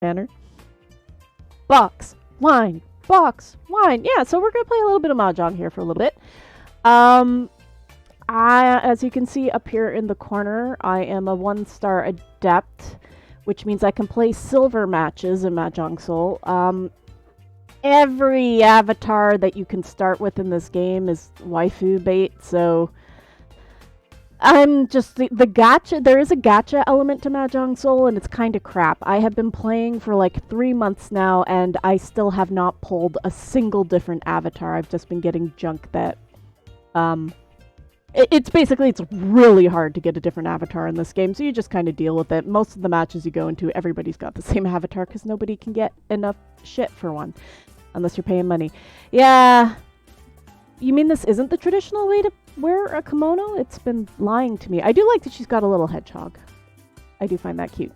banner. Box, wine, box, wine. Yeah, so we're going to play a little bit of Mahjong here for a little bit. As you can see up here in the corner, I am a 1-star adept, which means I can play silver matches in Mahjong Soul. Every avatar that you can start with in this game is waifu bait, so I'm just the gacha. There is a gacha element to Mahjong Soul, and it's kind of crap. I have been playing for like 3 months now, and I still have not pulled a single different avatar. I've just been getting junk that, it's really hard to get a different avatar in this game, so you just kind of deal with it. Most of the matches you go into, everybody's got the same avatar because nobody can get enough shit for one, unless you're paying money. Yeah. You mean this isn't the traditional way to wear a kimono? It's been lying to me. I do like that she's got a little hedgehog. I do find that cute.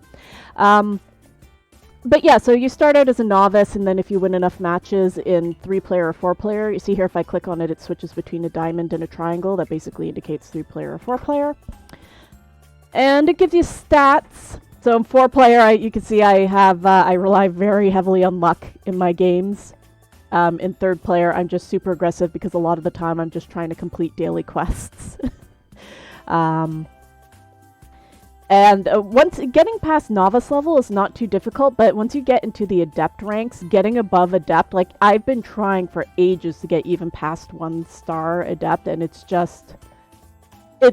But yeah, so you start out as a novice, and then if you win enough matches in 3-player or 4-player, you see here if I click on it, it switches between a diamond and a triangle. That basically indicates 3-player or 4-player. And it gives you stats. So in 4-player, you can see I rely very heavily on luck in my games. In 3rd player, I'm just super aggressive because a lot of the time I'm just trying to complete daily quests. Once getting past novice level is not too difficult, but once you get into the adept ranks, getting above adept, like I've been trying for ages to get even past 1-star adept, and it's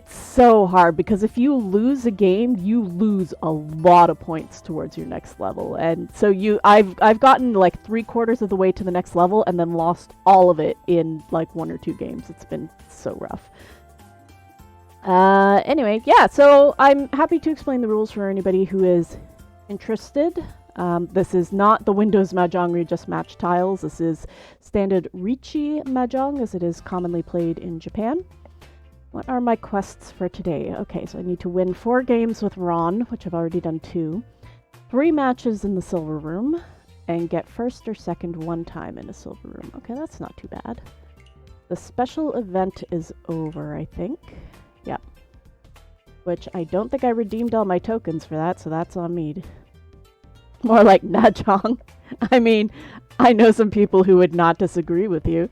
so hard because if you lose a game, you lose a lot of points towards your next level. And so I've gotten like 3/4 of the way to the next level and then lost all of it in like 1 or 2 games. It's been so rough. Anyway, yeah, so I'm happy to explain the rules for anybody who is interested. This is not the Windows Mahjong where you just match tiles. This is standard riichi Mahjong as it is commonly played in Japan. What are my quests for today? Okay, so I need to win 4 games with Ron, which I've already done 2. 3 matches in the silver room, and get 1st or 2nd 1 time in a silver room. Okay, that's not too bad. The special event is over, I think. Yep. Which I don't think I redeemed all my tokens for that, so that's on me. More like Mahjong. I mean, I know some people who would not disagree with you.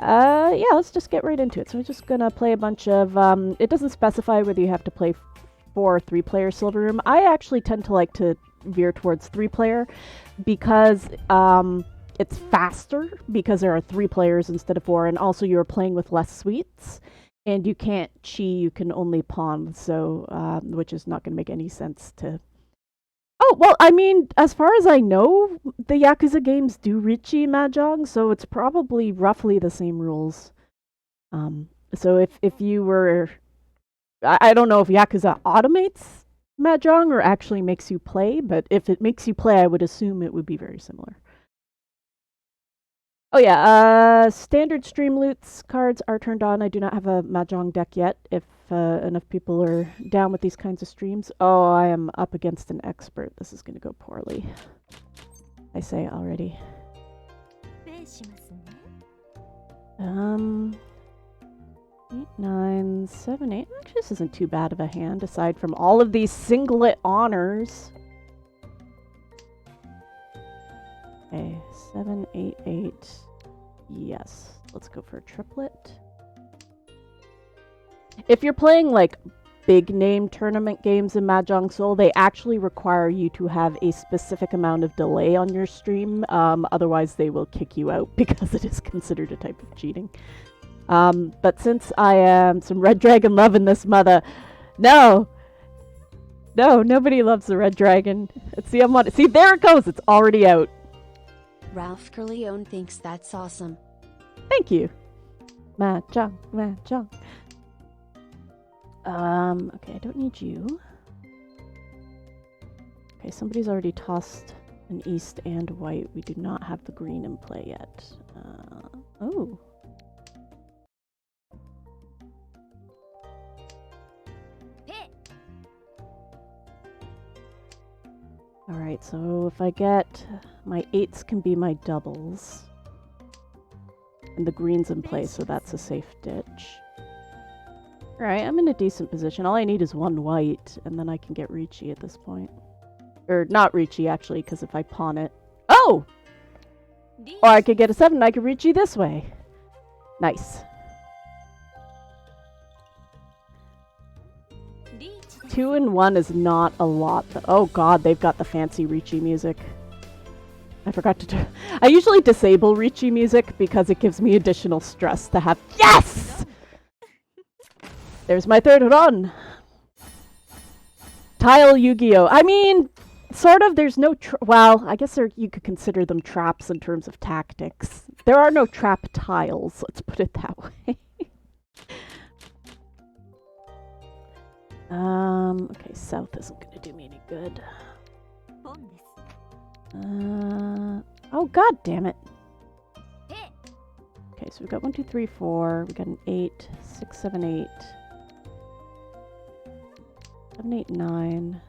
Yeah, let's just get right into it. So we're just gonna play a bunch of, it doesn't specify whether you have to play 4 or 3-player silver room. I actually tend to like to veer towards 3-player because, it's faster because there are 3 players instead of 4, and also you're playing with less suites, and you can't chi, you can only pawn, so, which is not gonna make any sense to... Oh, well, I mean, as far as I know, the Yakuza games do riichi Mahjong, so it's probably roughly the same rules. So if you were... I don't know if Yakuza automates Mahjong or actually makes you play, but if it makes you play, I would assume it would be very similar. Oh yeah, standard stream loots cards are turned on. I do not have a Mahjong deck yet. If enough people are down with these kinds of streams. Oh, I am up against an expert. This is going to go poorly. I say already. 8, 9, 7, 8. Actually, this isn't too bad of a hand, aside from all of these singlet honors. Okay, 7, 8, 8. Yes. Let's go for a triplet. If you're playing, like, big name tournament games in Mahjong Soul, they actually require you to have a specific amount of delay on your stream. Otherwise, they will kick you out because it is considered a type of cheating. But since I am some Red Dragon loving this mother, no, nobody loves the Red Dragon. Let's see, see, there it goes. It's already out. Ralph Corleone thinks that's awesome. Thank you. Mahjong, Mahjong. Okay, I don't need you. Okay, somebody's already tossed an east and white. We do not have the green in play yet. Oh. Alright, so if I get... my 8s can be my doubles. And the green's in play, so that's a safe ditch. Alright, I'm in a decent position. All I need is 1 white, and then I can get riichi at this point. Or not riichi, actually, because if I pawn it... Oh! Or I could get a 7 and I could riichi this way. Nice. 2 and 1 is not a lot. Oh god, they've got the fancy riichi music. I forgot to do... I usually disable riichi music because it gives me additional stress to have... Yes! There's my third run! Tile Yu-Gi-Oh! I mean, sort of, there's no... well, I guess you could consider them traps in terms of tactics. There are no trap tiles, let's put it that way. Okay, south isn't going to do me any good. Oh, god damn it. Okay, so we've got 1, 2, 3, 4. We got an 8, 6, 7, 8. 7, 8, 9.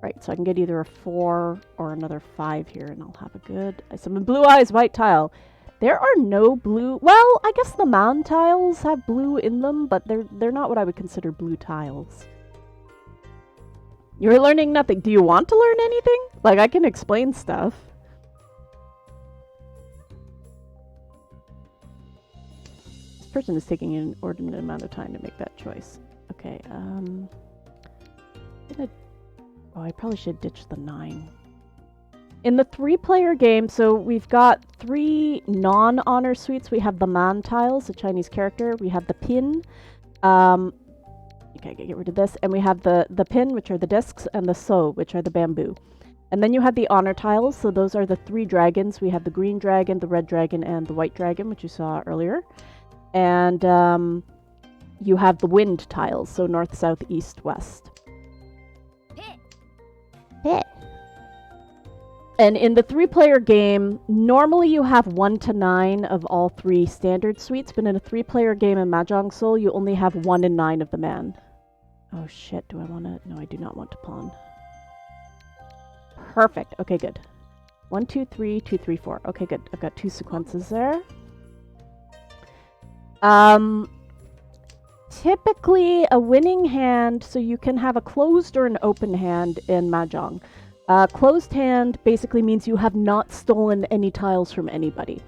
Right, so I can get either a 4 or another 5 here, and I'll have a good... I summon blue eyes, white tile. There are no blue... Well, I guess the man tiles have blue in them, but they're not what I would consider blue tiles. You're learning nothing. Do you want to learn anything? Like, I can explain stuff. This person is taking an inordinate amount of time to make that choice. Okay, oh, I probably should ditch the 9. In the 3-player game, so we've got 3 non-honor suites. We have the man tiles, the Chinese character. We have the pin. Okay, get rid of this. And we have the pin, which are the discs, and the so, which are the bamboo. And then you have the honor tiles. So those are the 3 dragons. We have the green dragon, the red dragon, and the white dragon, which you saw earlier. And you have the wind tiles. So north, south, east, west. Hit. And in the 3-player game, normally you have 1 to 9 of all 3 standard suites, but in a 3-player game in Mahjong Soul, you only have 1 and 9 of the man. Oh shit, do I want to... No, I do not want to pawn. Perfect. Okay, good. 1, 2, 3, 2, 3, 4. Okay, good. I've got 2 sequences there. Typically, a winning hand, so you can have a closed or an open hand in Mahjong. Closed hand basically means you have not stolen any tiles from anybody.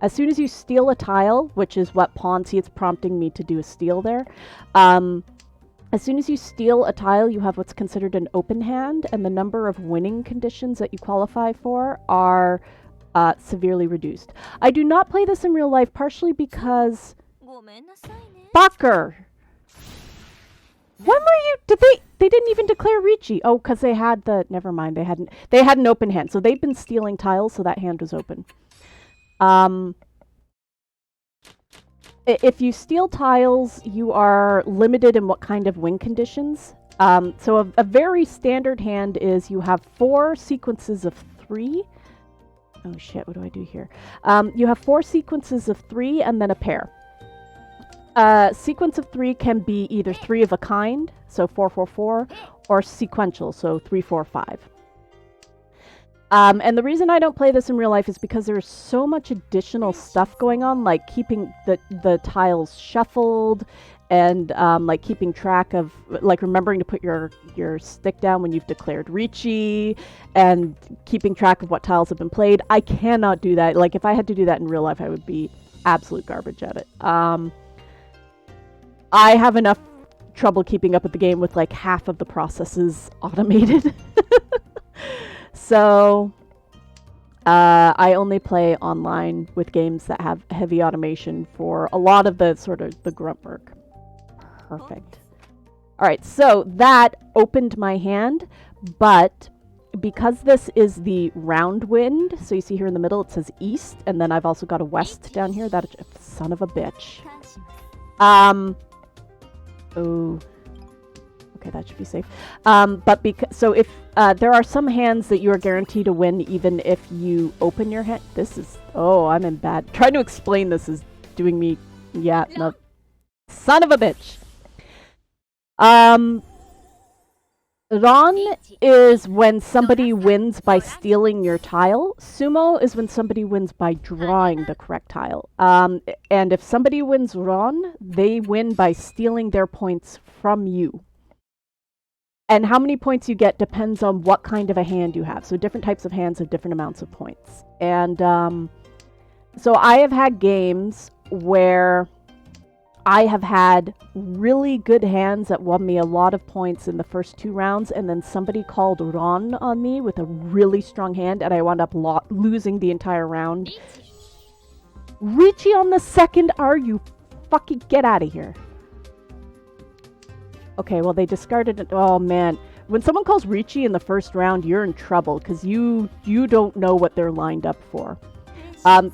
As soon as you steal a tile, which is what pawn, see it's prompting me to do a steal there. As soon as you steal a tile, you have what's considered an open hand, and the number of winning conditions that you qualify for are severely reduced. I do not play this in real life, partially because... Fucker! When were you... They didn't even declare riichi. Oh, because they had the... Never mind, they had an open hand. So they've been stealing tiles, so that hand was open. If you steal tiles, you are limited in what kind of win conditions. So a very standard hand is you have 4 sequences of 3. Oh shit, what do I do here? You have 4 sequences of 3 and then a pair. Sequence of 3 can be either 3 of a kind, so 4, 4, 4, or sequential, so 3, 4, 5. And the reason I don't play this in real life is because there's so much additional stuff going on, like keeping the tiles shuffled, and like keeping track of, like remembering to put your stick down when you've declared riichi, and keeping track of what tiles have been played. I cannot do that. Like, if I had to do that in real life, I would be absolute garbage at it. I have enough trouble keeping up with the game with like half of the processes automated. So I only play online with games that have heavy automation for a lot of the sort of the grunt work. Perfect. All right, so that opened my hand, but because this is the round wind, so you see here in the middle it says east, and then I've also got a west down here. That son of a bitch. Oh. Okay, that should be safe. But so if there are some hands that you are guaranteed to win even if you open your hand. This is... Oh, I'm in bad... Trying to explain this is doing me... Yeah, no. Son of a bitch. Ron is when somebody wins by stealing your tile. Sumo is when somebody wins by drawing the correct tile. And if somebody wins Ron, they win by stealing their points from you. And how many points you get depends on what kind of a hand you have. So different types of hands have different amounts of points. And so I have had games where I have had really good hands that won me a lot of points in the first 2 rounds, and then somebody called Ron on me with a really strong hand, and I wound up losing the entire round. Riichi on the second, are you fucking get out of here? Okay, well, they discarded it. Oh, man. When someone calls riichi in the first round, you're in trouble, because you don't know what they're lined up for.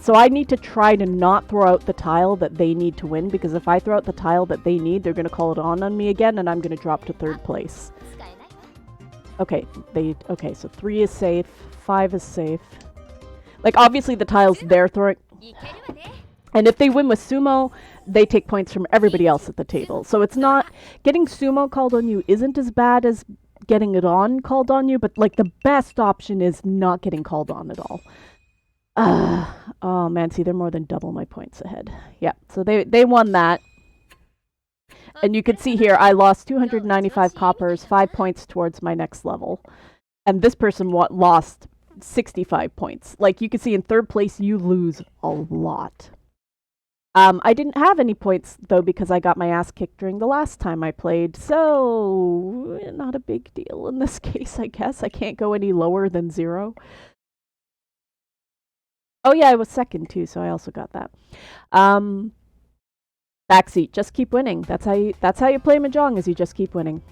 So I need to try to not throw out the tile that they need to win, because if I throw out the tile that they need, they're going to call it on me again, and I'm going to drop to 3rd place. Okay, okay, so 3 is safe, 5 is safe. Like, obviously the tiles they're throwing... And if they win with sumo, they take points from everybody else at the table. So it's not... Getting sumo called on you isn't as bad as getting it on called on you, but, like, the best option is not getting called on at all. Oh, man, see, they're more than double my points ahead. Yeah, so they won that. And you can see here, I lost 295 coppers, 5 points towards my next level. And this person lost 65 points. Like, you can see in 3rd place, you lose a lot. I didn't have any points, though, because I got my ass kicked during the last time I played, so not a big deal in this case, I guess. I can't go any lower than 0. Oh, yeah, I was 2nd, too, so I also got that. Backseat, just keep winning. That's how you play Mahjong, is you just keep winning.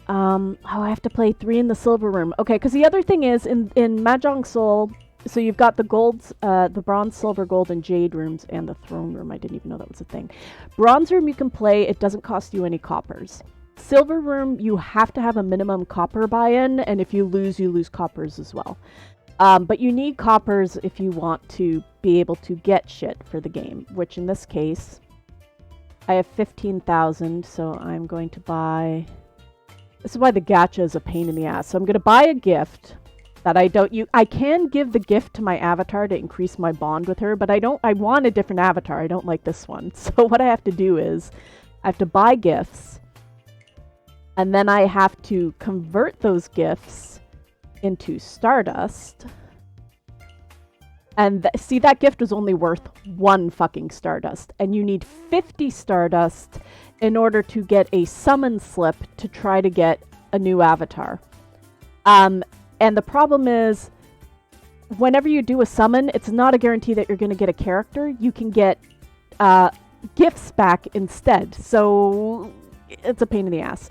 Oh, I have to play 3 in the silver room. Okay, because the other thing is, in Mahjong Soul... So you've got the golds, the bronze, silver, gold, and jade rooms, and the throne room. I didn't even know that was a thing. Bronze room you can play. It doesn't cost you any coppers. Silver room, you have to have a minimum copper buy-in, and if you lose coppers as well. But you need coppers if you want to be able to get shit for the game, which in this case, I have 15,000, so I'm going to buy... This is why the gacha is a pain in the ass. So I'm going to buy a gift... that I can give the gift to my avatar to increase my bond with her, but I want a different avatar. I don't like this one. So what I have to do is, I have to buy gifts, and then I have to convert those gifts into Stardust. And see, that gift was only worth 1 fucking Stardust, and you need 50 Stardust in order to get a summon slip to try to get a new avatar. And the problem is, whenever you do a summon, it's not a guarantee that you're going to get a character. You can get gifts back instead. So it's a pain in the ass.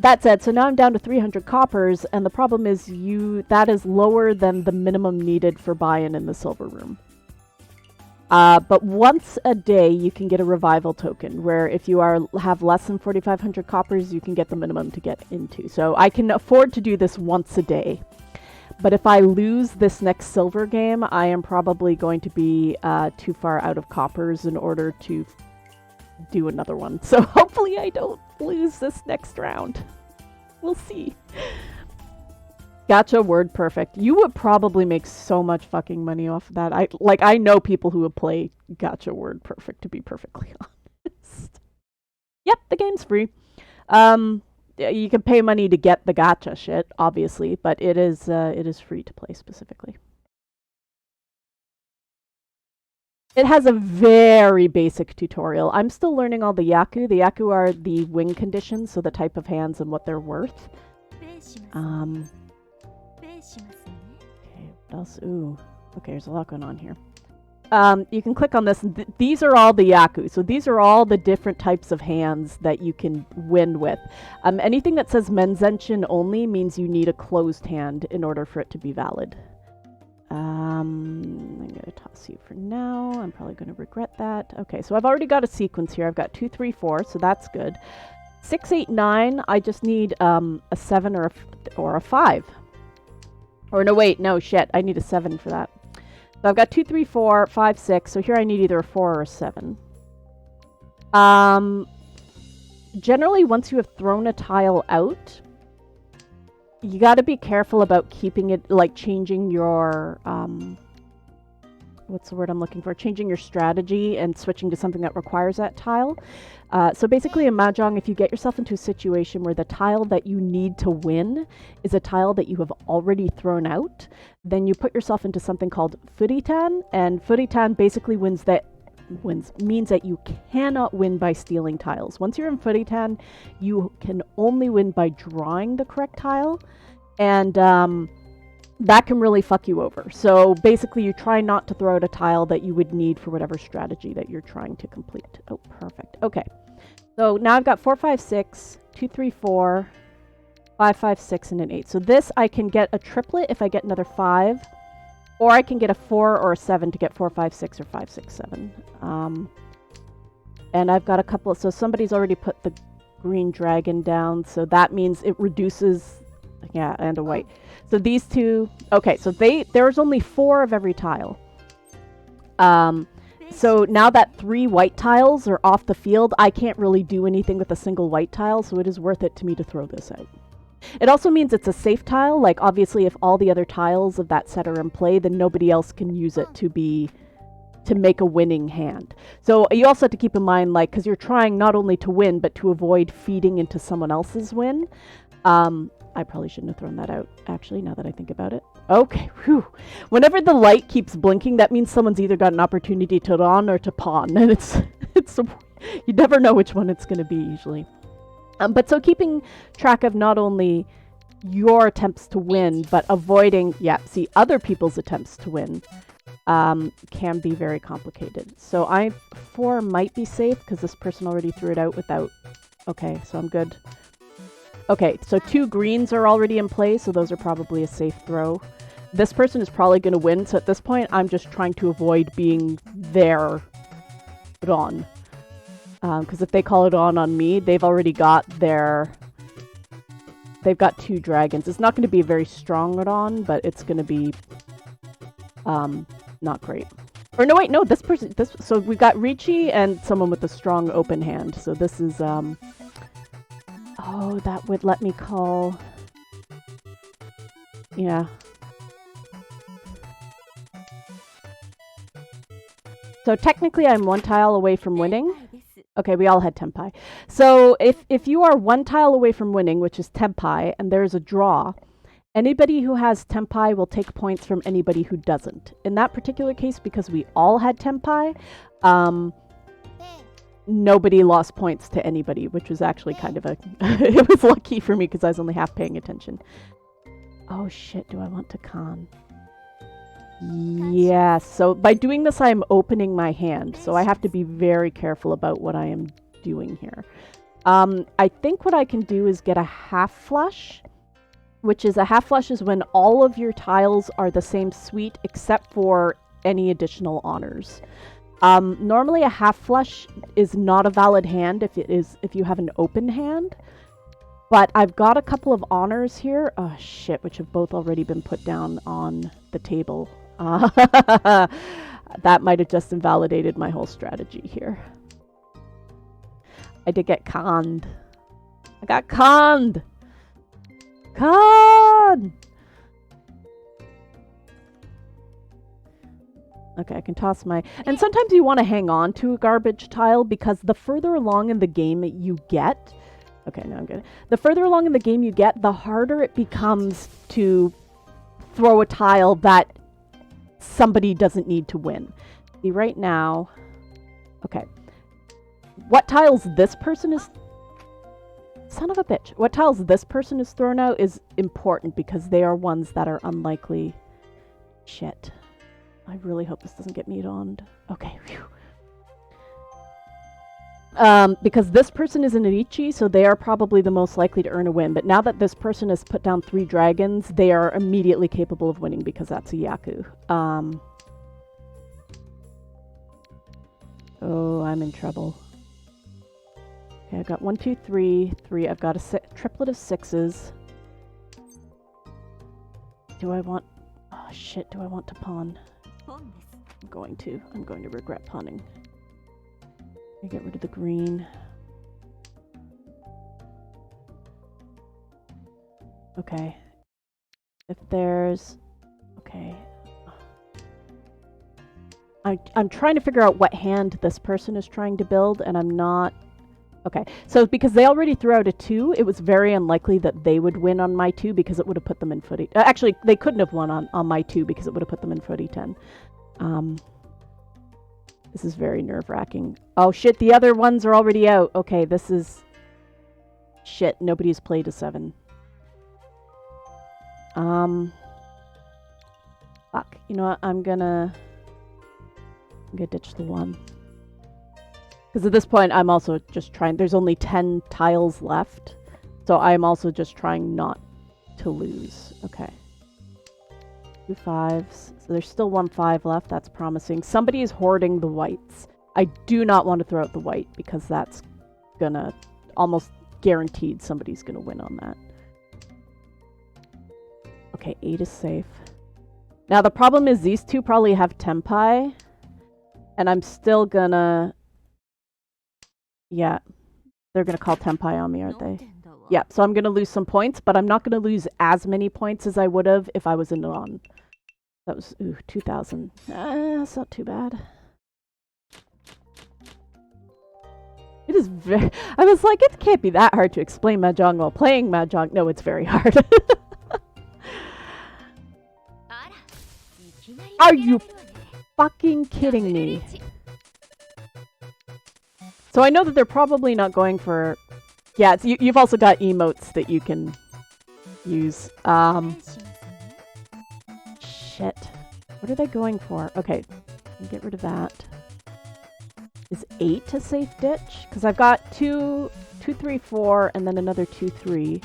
That said, so now I'm down to 300 coppers, and the problem is that is lower than the minimum needed for buy-in in the silver room. But once a day, you can get a revival token, where if you have less than 4,500 coppers, you can get the minimum to get into. So I can afford to do this once a day. But if I lose this next silver game, I am probably going to be too far out of coppers in order to do another one. So hopefully I don't lose this next round. We'll see. Gacha word perfect. You would probably make so much fucking money off of that. I know people who would play gacha word perfect, to be perfectly honest. Yep, the game's free. You can pay money to get the gacha shit, obviously, but it is free to play specifically. It has a very basic tutorial. I'm still learning all the yaku. The yaku are the win conditions, so the type of hands and what they're worth. Okay, what else? Ooh, okay, there's a lot going on here. You can click on this. These are all the yaku. So these are all the different types of hands that you can win with. Anything that says menzenshin only means you need a closed hand in order for it to be valid. I'm going to toss you for now. I'm probably going to regret that. Okay, so I've already got a sequence here. I've got 2, 3, 4, so that's good. 6, 8, 9, I just need a 7 or a 5. Or no, wait, no, shit. I need a 7 for that. So I've got 2, 3, 4, 5, 6. So here I need either a 4 or a 7. Generally, once you have thrown a tile out, you got to be careful about keeping it, like changing your what's the word I'm looking for? Changing your strategy and switching to something that requires that tile. So basically in Mahjong, if you get yourself into a situation where the tile that you need to win is a tile that you have already thrown out, then you put yourself into something called Furitan, and Furitan basically means that you cannot win by stealing tiles. Once you're in Furitan, you can only win by drawing the correct tile, and that can really fuck you over. So basically you try not to throw out a tile that you would need for whatever strategy that you're trying to complete. Oh, perfect. Okay. So now I've got 4, 5, 6, 2, 3, 4, 5, 5, 6, and an 8. So this I can get a triplet if I get another 5, or I can get a 4 or a 7 to get 4, 5, 6, or 5, 6, 7. And I've got a couple of, so somebody's already put the green dragon down, so that means it reduces, yeah, and a white. So these two, okay, so there's only 4 of every tile. So now that 3 white tiles are off the field, I can't really do anything with a single white tile, so it is worth it to me to throw this out. It also means it's a safe tile, like obviously if all the other tiles of that set are in play, then nobody else can use it to make a winning hand. So you also have to keep in mind, like, because you're trying not only to win, but to avoid feeding into someone else's win. I probably shouldn't have thrown that out, actually, now that I think about it. Okay, whew. Whenever the light keeps blinking, that means someone's either got an opportunity to don or to pawn, and it's you never know which one it's going to be, usually. But so keeping track of not only your attempts to win, but avoiding, other people's attempts to win can be very complicated. So 4 might be safe, because this person already threw it out without... Okay, so I'm good. Okay, so 2 greens are already in play, so those are probably a safe throw. This person is probably going to win, so at this point, I'm just trying to avoid being their on. Because if they call it on me, they've already got their... They've got 2 dragons. It's not going to be a very strong on, but it's going to be not great. Or no, wait, no, this person... So we've got riichi and someone with a strong open hand. So this is... Oh, that would let me call... Yeah. So technically I'm 1 tile away from winning. Okay, we all had tenpai. So if you are 1 tile away from winning, which is tenpai, and there's a draw, anybody who has tenpai will take points from anybody who doesn't. In that particular case, because we all had tenpai, nobody lost points to anybody, which was actually kind of a... It was lucky for me because I was only half paying attention. Oh shit, do I want to con? Yes, so by doing this I'm opening my hand, so I have to be very careful about what I am doing here. I think what I can do is get a half flush, which is a half flush is when all of your tiles are the same suite except for any additional honors. Normally a half flush is not a valid hand if you have an open hand, but I've got a couple of honors here, oh shit, which have both already been put down on the table. That might have just invalidated my whole strategy here. I did get conned. I got conned! Con! Okay, I can toss my... And sometimes you want to hang on to a garbage tile because the further along in the game you get... Okay, no, I'm good. The further along in the game you get, the harder it becomes to throw a tile that somebody doesn't need to win. See, right now... Okay. What tiles this person is... Son of a bitch. What tiles this person is thrown out is important because they are ones that are unlikely... Shit. I really hope this doesn't get me on. Okay, phew. Because this person is an riichi, so they are probably the most likely to earn a win. But now that this person has put down 3 dragons, they are immediately capable of winning because that's a yaku. Oh, I'm in trouble. Okay, I've got 1, 2, 3, 3. I've got a triplet of 6s. Do I want... Oh, shit, do I want to pawn? I'm going to regret pawning. I get rid of the green. Okay. If there's... Okay. I'm trying to figure out what hand this person is trying to build, and I'm not... Okay, so because they already threw out a 2, it was very unlikely that they would win on my 2 because it would have put them in footy... actually, they couldn't have won on my 2 because it would have put them in footy 10. This is very nerve-wracking. Oh shit, the other ones are already out. Okay, this is... Shit, nobody's played a 7. Fuck. You know what, I'm gonna ditch the 1. Because at this point, I'm also just trying... There's only 10 tiles left. So I'm also just trying not to lose. Okay. 2 5s. So there's still 1 5 left. That's promising. Somebody is hoarding the whites. I do not want to throw out the white because that's gonna... Almost guaranteed somebody's gonna win on that. Okay, 8 is safe. Now the problem is these two probably have Tempai. And I'm still gonna... Yeah, they're going to call Tempai on me, aren't they? Yeah, so I'm going to lose some points, but I'm not going to lose as many points as I would have if I was in on. That was, 2,000. That's not too bad. It is very... I was like, it can't be that hard to explain Mahjong while playing Mahjong. No, it's very hard. Are you fucking kidding me? So I know that they're probably not going for... Yeah, it's, you've also got emotes that you can use. Shit. What are they going for? Okay, get rid of that. Is 8 a safe ditch? Because I've got 2, 3, 4, and then another 2, 3.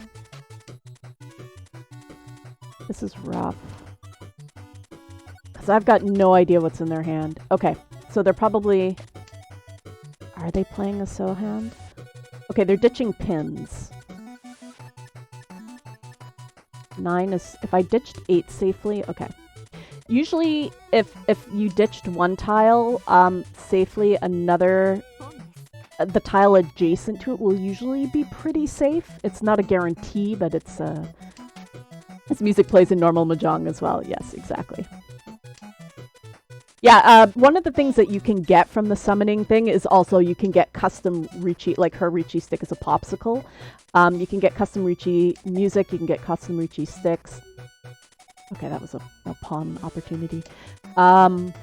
This is rough. Because I've got no idea what's in their hand. Okay, so they're probably... Are they playing a So hand? Okay, they're ditching pins. 9 is... If I ditched 8 safely... Okay. Usually, if you ditched one tile safely, another... the tile adjacent to it will usually be pretty safe. It's not a guarantee, but it's... This music plays in normal Mahjong as well. Yes, exactly. Yeah, one of the things that you can get from the summoning thing is also you can get custom riichi, like her riichi stick is a popsicle. You can get custom riichi music, you can get custom riichi sticks. Okay, that was a pawn opportunity. And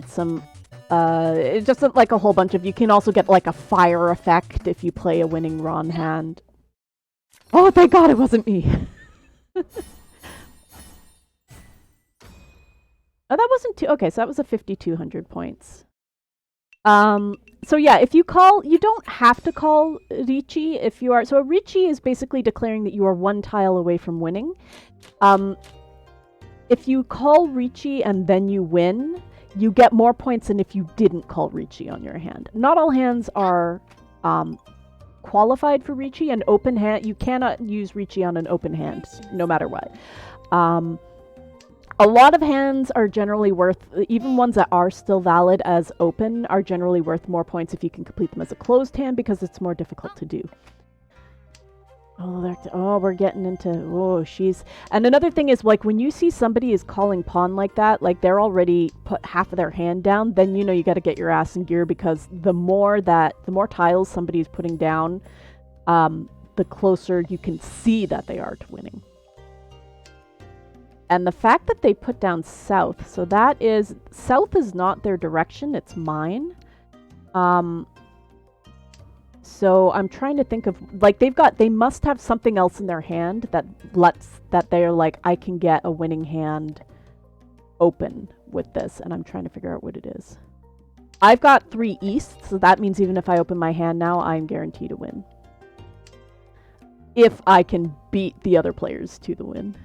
some, just like a whole bunch of, you can also get like a fire effect if you play a winning Ron hand. Oh, thank God it wasn't me! Oh, that wasn't too... Okay, so that was a 5,200 points. So yeah, if you call... You don't have to call riichi if you are... So a riichi is basically declaring that you are 1 tile away from winning. If you call riichi and then you win, you get more points than if you didn't call riichi on your hand. Not all hands are qualified for riichi. An open hand... You cannot use riichi on an open hand, no matter what. A lot of hands are generally worth, even ones that are still valid as open, are generally worth more points if you can complete them as a closed hand because it's more difficult to do. Oh, we're getting into, she's... And another thing is, like, when you see somebody is calling pawn like that, like, they're already put half of their hand down, then you know you got to get your ass in gear because the more tiles somebody is putting down, the closer you can see that they are to winning. And the fact that they put down south, so that is... South is not their direction, it's mine. So I'm trying to think of... Like, they must have something else in their hand that they're like, I can get a winning hand open with this. And I'm trying to figure out what it is. I've got 3 east, so that means even if I open my hand now, I'm guaranteed to win. If I can beat the other players to the win.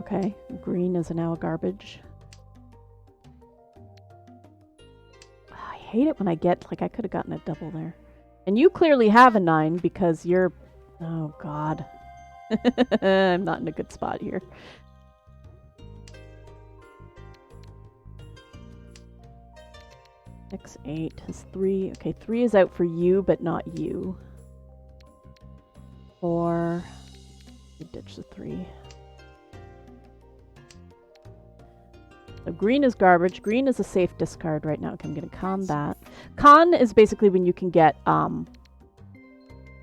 Okay, green is now a garbage. I hate it when I get, like, I could have gotten a double there. And you clearly have a 9 because you're... Oh, God. I'm not in a good spot here. X8 is 3. Okay, 3 is out for you, but not you. 4. You ditch the 3. So green is garbage. Green is a safe discard right now. Okay, I'm going to con that. Con is basically when you can get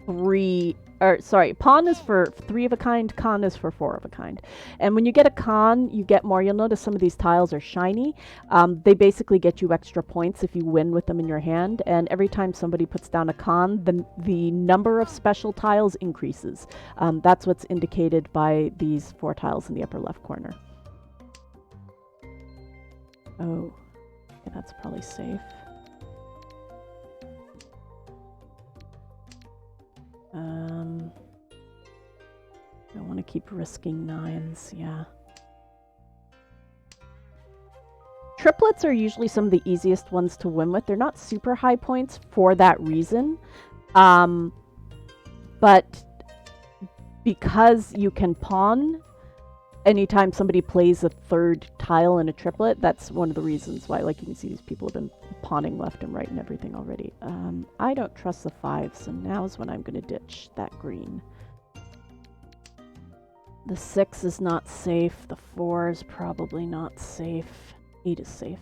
3... Or, sorry, pawn is for 3 of a kind, con is for 4 of a kind. And when you get a con, you get more. You'll notice some of these tiles are shiny. They basically get you extra points if you win with them in your hand. And every time somebody puts down a con, the number of special tiles increases. That's what's indicated by these 4 tiles in the upper left corner. Oh, yeah, that's probably safe. I want to keep risking 9s, yeah. Triplets are usually some of the easiest ones to win with. They're not super high points for that reason. But because you can pawn anytime somebody plays a 3rd tile in a triplet, that's one of the reasons why, like you can see, these people have been pawning left and right and everything already. I don't trust the 5, so now's when I'm going to ditch that green. The 6 is not safe. The 4 is probably not safe. 8 is safe.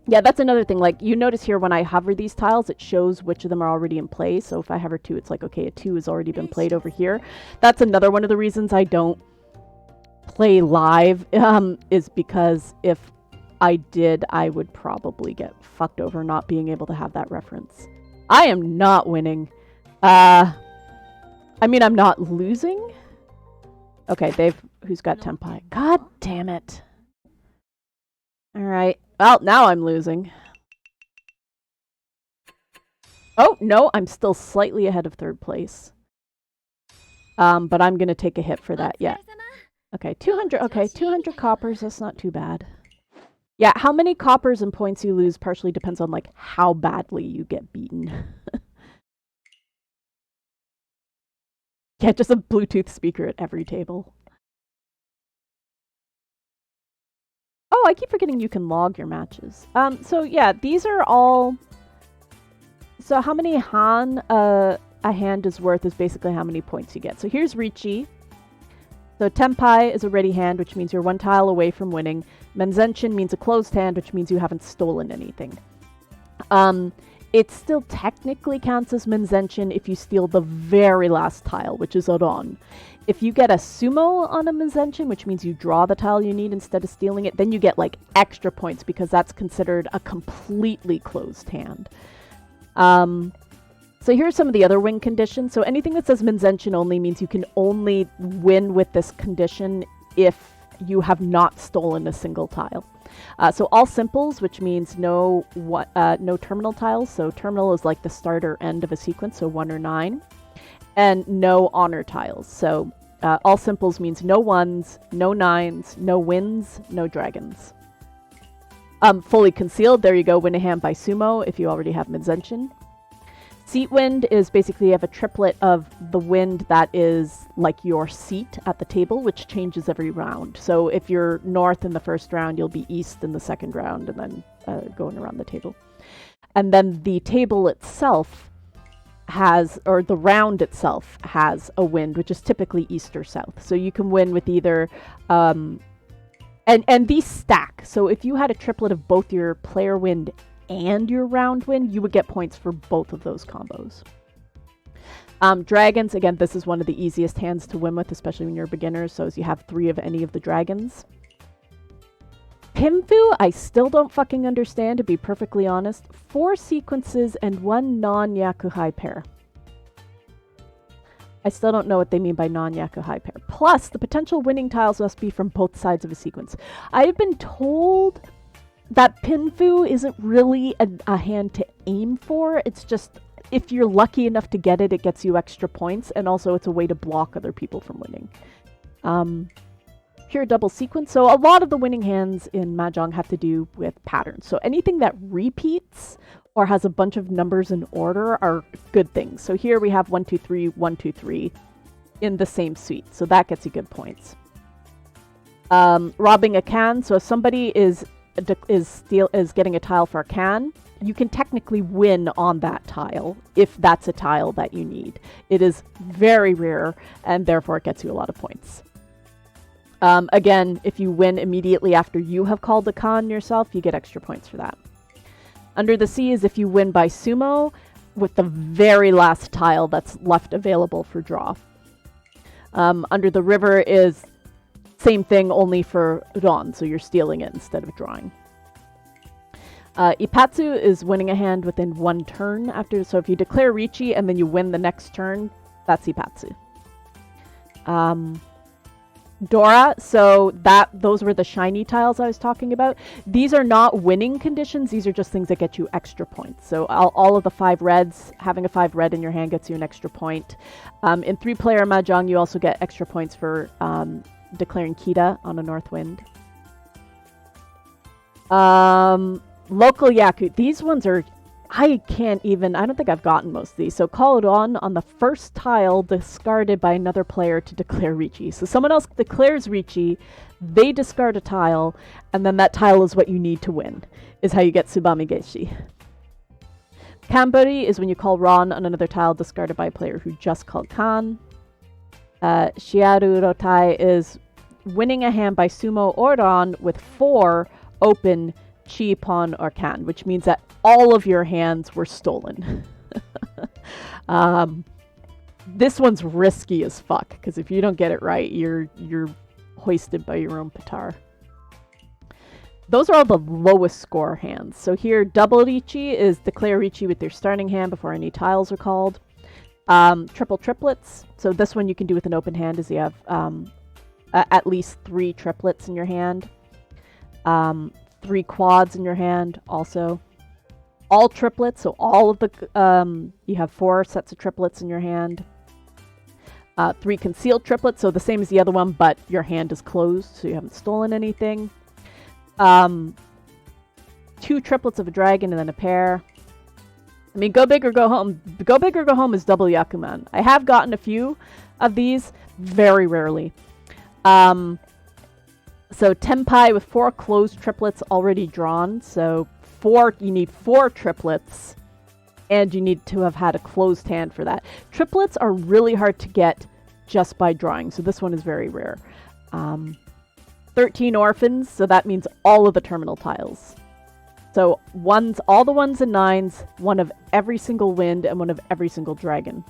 Yeah, that's another thing. Like, you notice here when I hover these tiles, it shows which of them are already in play. So if I hover 2, it's like, okay, a 2 has already been played over here. That's another one of the reasons I don't play live, is because if I did, I would probably get fucked over not being able to have that reference. I am not winning. I mean, I'm not losing. Okay, who's got Tempai? God damn it. All right. Well, now I'm losing. Oh, no, I'm still slightly ahead of 3rd place. But I'm going to take a hit for that, yeah. Okay, 200, okay, 200 coppers, that's not too bad. Yeah, how many coppers and points you lose partially depends on, like, how badly you get beaten. Yeah, just a Bluetooth speaker at every table. Oh, I keep forgetting you can log your matches. So yeah, these are all... So how many Han a hand is worth is basically how many points you get. So here's Riichi. So Tempai is a ready hand, which means you're 1 tile away from winning. Menzenshin means a closed hand, which means you haven't stolen anything. It still technically counts as Menzenshin if you steal the very last tile, which is Oron. If you get a sumo on a Menzenshin, which means you draw the tile you need instead of stealing it, then you get like extra points because that's considered a completely closed hand. So here's some of the other win conditions. So anything that says Menzenshin only means you can only win with this condition if you have not stolen a single tile. So all simples, which means no terminal tiles. So terminal is like the start or end of a sequence, so 1 or 9. And no honor tiles. So all simples means no 1s, no 9s, no wins, no dragons. Fully concealed, there you go, win a hand by sumo if you already have Menzenshin. Seat wind is basically you have a triplet of the wind that is like your seat at the table, which changes every round. So if you're north in the first round, you'll be east in the second round, and then going around the table. And then the table itself has, or the round itself has a wind, which is typically east or south. So you can win with either, and these stack. So if you had a triplet of both your player wind and your round wind, you would get points for both of those combos. Dragons, again, this is one of the easiest hands to win with, especially when you're a beginner, so as you have 3 of any of the dragons. Pimfu, I still don't fucking understand, to be perfectly honest. 4 sequences and 1 non-Yakuhai pair. I still don't know what they mean by non-Yakuhai pair. Plus, the potential winning tiles must be from both sides of a sequence. I've been told that Pinfu isn't really a hand to aim for. It's just, if you're lucky enough to get it, it gets you extra points, and also it's a way to block other people from winning. Pure double sequence. So a lot of the winning hands in Mahjong have to do with patterns. So anything that repeats or has a bunch of numbers in order are good things. So here we have 1, 2, 3, 1, 2, 3 in the same suite. So that gets you good points. Robbing a can. So if somebody is getting a tile for a can, you can technically win on that tile if that's a tile that you need. It is very rare, and therefore it gets you a lot of points. Again, if you win immediately after you have called a Khan yourself, you get extra points for that. Under the sea is if you win by sumo with the very last tile that's left available for draw. Under the river is same thing, only for ron, so you're stealing it instead of drawing. Ipatsu is winning a hand within one turn after, so if you declare riichi and then you win the next turn, that's Ipatsu. Dora, so those were the shiny tiles I was talking about. These are not winning conditions, these are just things that get you extra points. So all of the 5 reds, having a 5 red in your hand gets you an extra point. In 3-player Mahjong, you also get extra points for declaring Kita on a north wind. Local Yaku, these ones are, I don't think I've gotten most of these. So call it on the first tile discarded by another player to declare riichi. So someone else declares riichi, they discard a tile, and then that tile is what you need to win, is how you get Tsubami Geshi. Kambari is when you call Ron on another tile discarded by a player who just called Khan. Shiaru Rotai is winning a hand by sumo or Ron with 4 open chi, pawn, or kan, which means that all of your hands were stolen. This one's risky as fuck, because if you don't get it right, you're hoisted by your own petard. Those are all the lowest score hands. So here, double riichi is declare riichi with your starting hand before any tiles are called. Triple triplets. So this one you can do with an open hand, is you have at least 3 triplets in your hand. 3 quads in your hand also. All triplets, so all of the, you have 4 sets of triplets in your hand. 3 concealed triplets, so the same as the other one, but your hand is closed, so you haven't stolen anything. 2 triplets of a dragon and then a pair. I mean, go big or go home. Go big or go home is double Yakuman. I have gotten a few of these, very rarely. So Tenpai with 4 closed triplets already drawn. So you need 4 triplets, and you need to have had a closed hand for that. Triplets are really hard to get just by drawing, so this one is very rare. 13 orphans, so that means all of the terminal tiles. So all the 1s and 9s, 1 of every single wind, and 1 of every single dragon.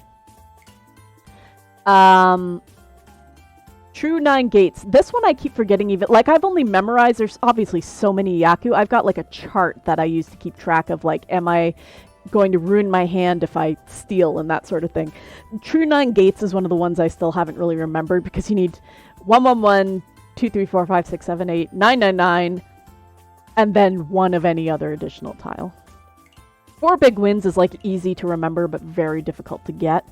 True 9 gates. This one I keep forgetting even. Like, I've only memorized. There's obviously so many Yaku. I've got, like, a chart that I use to keep track of, like, am I going to ruin my hand if I steal and that sort of thing. True 9 gates is one of the ones I still haven't really remembered, because you need 111, 2, 3, 4, 5, 6, 7, 8, 9, 9, 9, and then 1 of any other additional tile. 4 big wins is, like, easy to remember, but very difficult to get.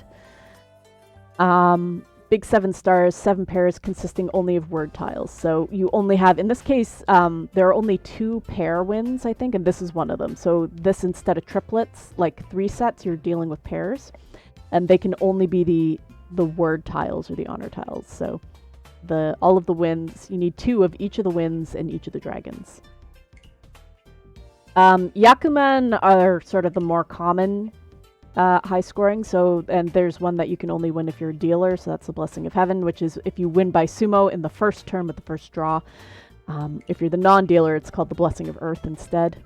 Big 7 stars, 7 pairs consisting only of word tiles. So you only have, in this case, there are only 2 pair wins, I think, and this is one of them. So this, instead of triplets, like 3 sets, you're dealing with pairs. And they can only be the word tiles or the honor tiles. So all of the wins, you need 2 of each of the wins and each of the dragons. Yakuman are sort of the more common high scoring, and there's one that you can only win if you're a dealer, so that's the Blessing of Heaven, which is if you win by sumo in the first turn with the first draw. If you're the non-dealer, it's called the Blessing of Earth instead.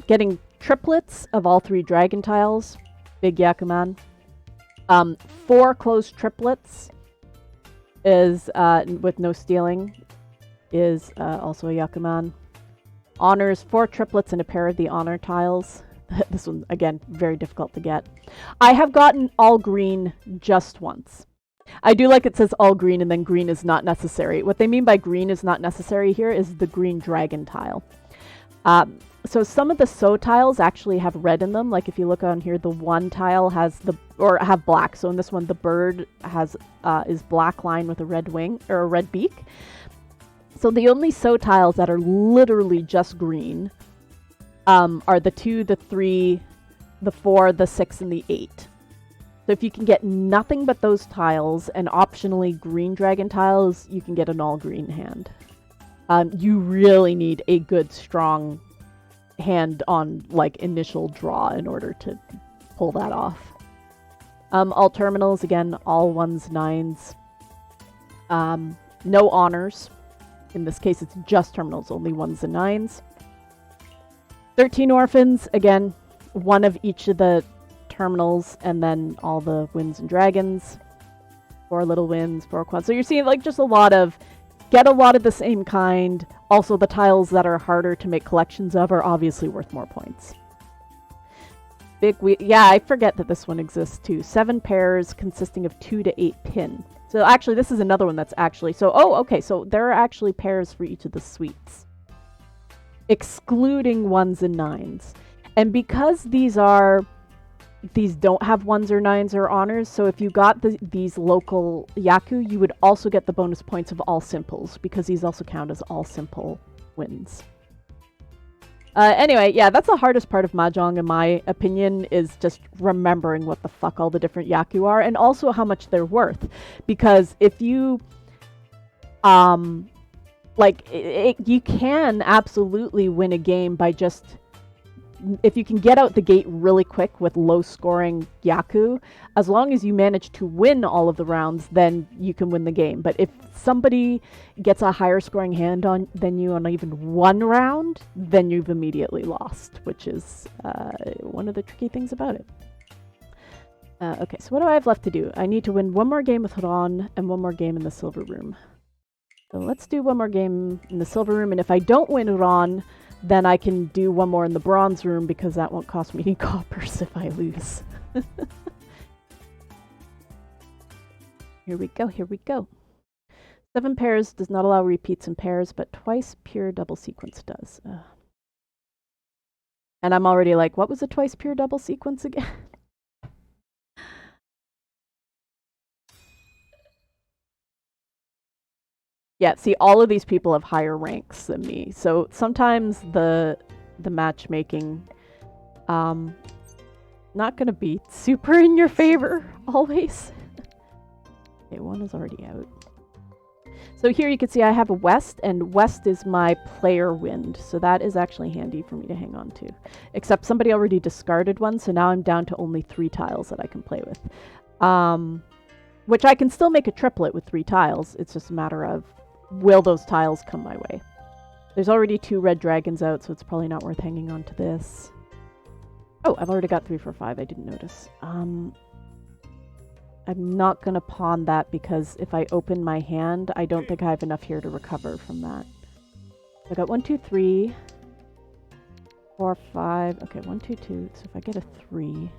Getting triplets of all 3 dragon tiles, big Yakuman. 4 closed triplets is with no stealing is also a Yakuman. Honors 4 triplets and a pair of the honor tiles. This one, again, very difficult to get. I have gotten all green just once. I do like it says all green and then green is not necessary. What they mean by green is not necessary here is the green dragon tile. So some of the so tiles actually have red in them. Like if you look on here, the 1 tile has have black. So in this one, the bird is black line with a red wing or a red beak. So the only so tiles that are literally just green are the 2, the 3, the 4, the 6, and the 8. So if you can get nothing but those tiles and optionally green dragon tiles, you can get an all green hand. You really need a good, strong hand on like initial draw in order to pull that off. All terminals, again, all 1s, 9s. No honors. In this case, it's just terminals, only 1s and 9s. 13 orphans, again, 1 of each of the terminals, and then all the winds and dragons. 4 little winds, 4 quads. So you're seeing like just a lot of the same kind. Also, the tiles that are harder to make collections of are obviously worth more points. Yeah, I forget that this one exists too. 7 pairs consisting of 2 to 8 pin. So actually, this is another one that's actually... So, okay, so there are actually pairs for each of the suites. Excluding 1s and 9s. And because these don't have 1s or 9s or honors, so if you got these local Yaku, you would also get the bonus points of all simples, because these also count as all simple wins. Anyway, yeah, that's the hardest part of Mahjong, in my opinion, is just remembering what the fuck all the different Yaku are, and also how much they're worth. Because if you, you can absolutely win a game by just... If you can get out the gate really quick with low-scoring Yaku, as long as you manage to win all of the rounds, then you can win the game. But if somebody gets a higher-scoring hand than you on even one round, then you've immediately lost, which is one of the tricky things about it. Okay, so what do I have left to do? I need to win one more game with Ron and one more game in the Silver Room. So let's do one more game in the Silver Room, and if I don't win Ron, then I can do one more in the Bronze Room, because that won't cost me any coppers if I lose. Here we go, here we go. 7 pairs does not allow repeats in pairs, but twice pure double sequence does. And I'm already like, what was a twice pure double sequence again? Yeah, see, all of these people have higher ranks than me, so sometimes the matchmaking, not gonna be super in your favor, always. Okay, 1 is already out. So here you can see I have a West, and West is my player wind, so that is actually handy for me to hang on to. Except somebody already discarded 1, so now I'm down to only 3 tiles that I can play with. Which I can still make a triplet with 3 tiles, it's just a matter of, will those tiles come my way? There's already 2 red dragons out, so it's probably not worth hanging on to this. Oh, I've already got 3 for 5, I didn't notice. I'm not going to pawn that, because if I open my hand, I don't think I have enough here to recover from that. I got 1, 2, 3, 4, 5. Okay, 1, 2, 2. So if I get a 3,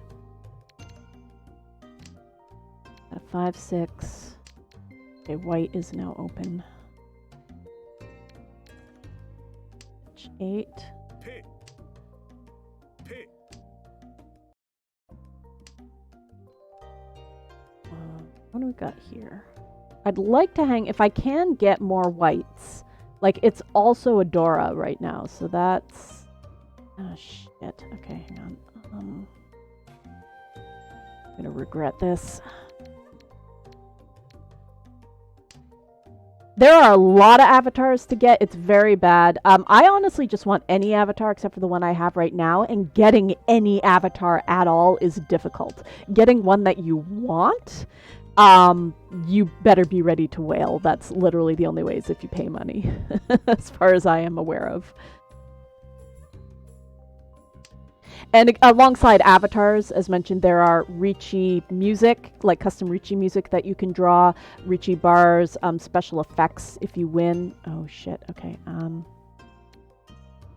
a 5, 6. Okay, white is now open. 8. What do we got here? I'd like to hang, if I can get more whites. Like, it's also a Dora right now, so that's... Oh, shit. Okay, hang on. I'm gonna regret this. There are a lot of avatars to get. It's very bad. I honestly just want any avatar except for the one I have right now, and getting any avatar at all is difficult. Getting one that you want, you better be ready to wail. That's literally the only way, is if you pay money, as far as I am aware of. And alongside avatars, as mentioned, there are riichi music, like custom riichi music that you can draw, riichi bars, special effects if you win. Oh shit, okay.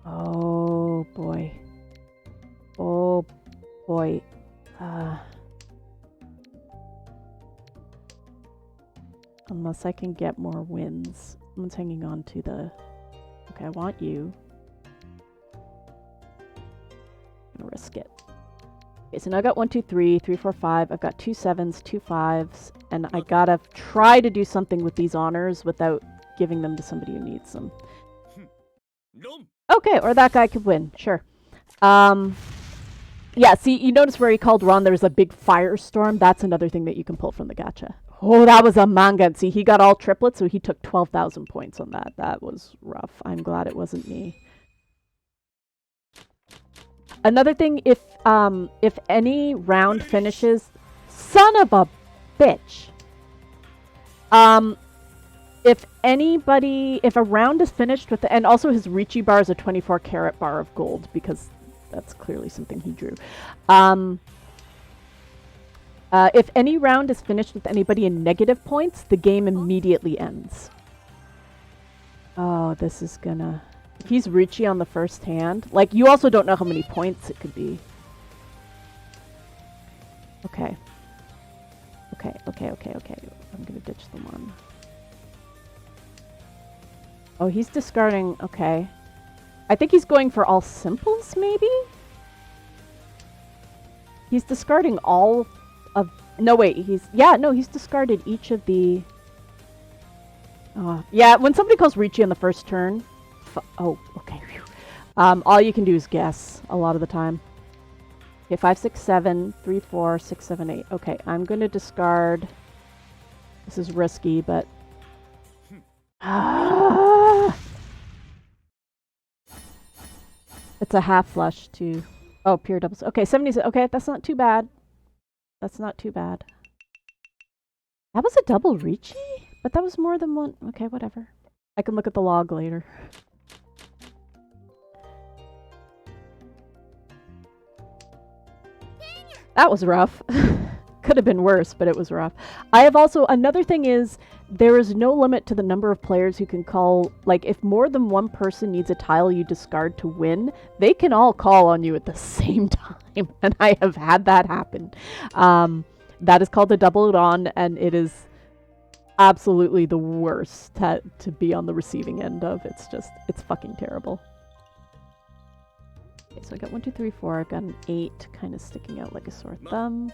Oh boy. Oh boy. Unless I can get more wins. Someone's hanging on to the... Okay, I want you. Risk it. Okay, so now I got 1, 2, 3, 3, 4, 5. I've got 2 7s, 2 5s, and I gotta try to do something with these honors without giving them to somebody who needs them. Okay, or that guy could win, sure. Yeah, see, you notice where he called Ron, there's a big firestorm. That's another thing that you can pull from the gacha. Oh, that was a manga. And see, he got all triplets, so he took 12,000 points on that. That was rough. I'm glad it wasn't me. Another thing, if any round finishes, son of a bitch. If a round is finished with, and also his riichi bar is a 24 karat bar of gold, because that's clearly something he drew. If any round is finished with anybody in negative points, the game immediately ends. Oh, this is gonna... If he's riichi on the first hand, like, you also don't know how many points it could be. Okay. Okay. I'm gonna ditch the one. Oh, he's discarding... Okay. I think he's going for all simples, maybe? He's discarding all of... No, wait. He's discarded each of the... yeah, when somebody calls riichi on the first turn... Oh, okay. Phew. All you can do is guess a lot of the time. Okay, 5, 6, 7, 3, 4, 6, 7, 8. Okay, I'm going to discard... This is risky, but... It's a half flush too. Oh, pure doubles. Okay, 70. Okay, that's not too bad. That's not too bad. That was a double riichi? But that was more than one. Okay, whatever. I can look at the log later. That was rough. Could have been worse, but it was rough. I have also... Another thing is... There is no limit to the number of players who can call... Like, if more than one person needs a tile you discard to win, they can all call on you at the same time. And I have had that happen. That is called a double on, and it is absolutely the worst to be on the receiving end of. It's just... It's fucking terrible. Okay, so I got 1, 2, 3, 4. I've got an 8 kind of sticking out like a sore thumb.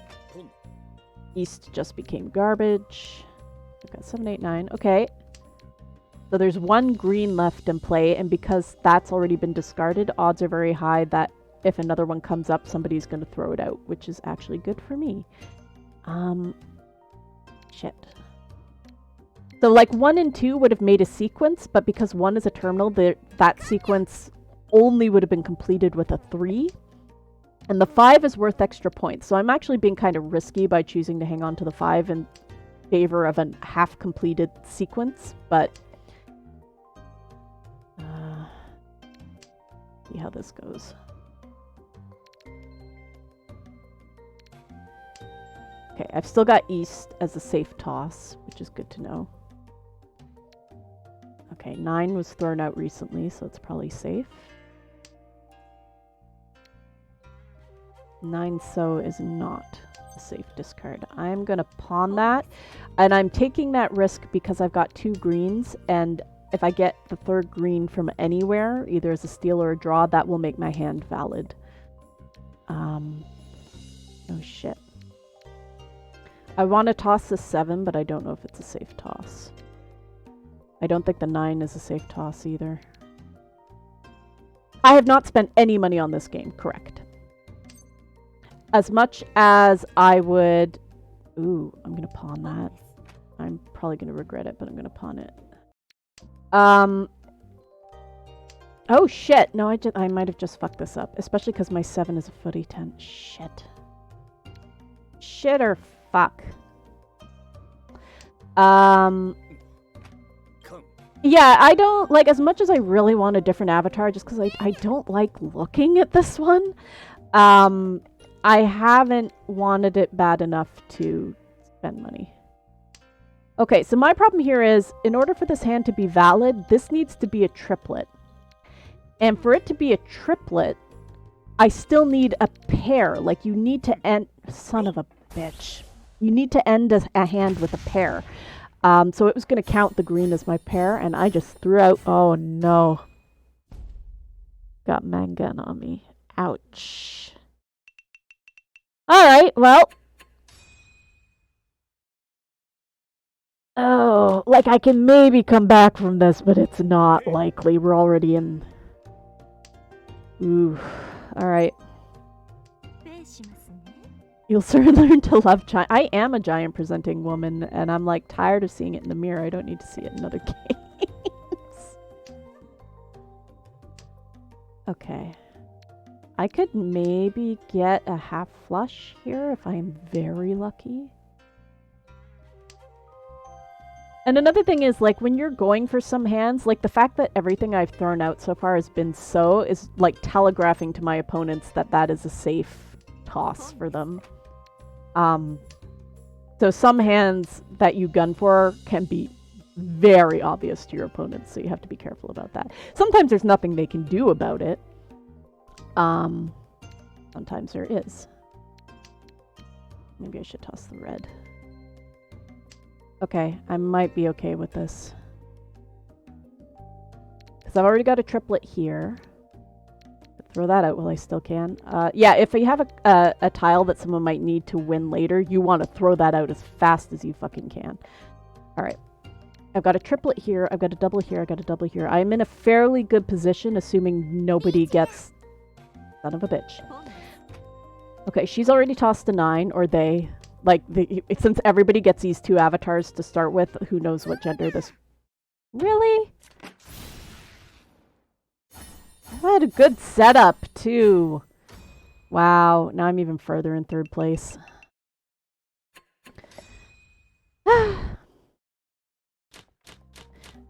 East just became garbage. I've got 7, 8, 9. Okay. So there's one green left in play, and because that's already been discarded, odds are very high that if another one comes up, somebody's going to throw it out, which is actually good for me. Shit. So like 1 and 2 would have made a sequence, but because 1 is a terminal, that sequence only would have been completed with a 3. And the 5 is worth extra points. So I'm actually being kind of risky by choosing to hang on to the 5 in favor of a half-completed sequence, but see how this goes. Okay, I've still got East as a safe toss, which is good to know. Okay, 9 was thrown out recently, so it's probably safe. 9 so is not a safe discard. I'm going to pawn that, and I'm taking that risk because I've got 2 greens, and if I get the 3rd green from anywhere, either as a steal or a draw, that will make my hand valid. Oh shit. I want to toss the 7, but I don't know if it's a safe toss. I don't think the 9 is a safe toss either. I have not spent any money on this game, correct. As much as I would... Ooh, I'm going to pawn that. I'm probably going to regret it, but I'm going to pawn it. Oh, shit. No, I might have just fucked this up. Especially because my 7 is a footy 10. Shit. Shit or fuck. Yeah, I don't... Like, as much as I really want a different avatar, just because I don't like looking at this one, I haven't wanted it bad enough to spend money. Okay, so my problem here is, in order for this hand to be valid, this needs to be a triplet. And for it to be a triplet, I still need a pair. Like, you need to end... Son of a bitch. You need to end a hand with a pair. So it was going to count the green as my pair, and I just threw out... Oh, no. Got mangan on me. Ouch. Alright, well. Oh, like I can maybe come back from this, but it's not likely. We're already in... Ooh. Alright. You'll soon learn to love giant. I am a giant presenting woman, and I'm like tired of seeing it in the mirror. I don't need to see it in other games. Okay. I could maybe get a half flush here if I'm very lucky. And another thing is, like, when you're going for some hands, like, the fact that everything I've thrown out so far has been so is, like, telegraphing to my opponents that that is a safe toss for them. So some hands that you gun for can be very obvious to your opponents, so you have to be careful about that. Sometimes there's nothing they can do about it. Sometimes there is. Maybe I should toss the red. Okay, I might be okay with this. Because I've already got a triplet here. Throw that out while I still can. Yeah, if you have a tile that someone might need to win later, you want to throw that out as fast as you fucking can. Alright. I've got a triplet here, I've got a double here, I've got a double here. I'm in a fairly good position, assuming nobody gets... Son of a bitch. Okay, she's already tossed a 9, or they... Like, since everybody gets these 2 avatars to start with, who knows what gender this... Really? I had a good setup, too. Wow, now I'm even further in 3rd place.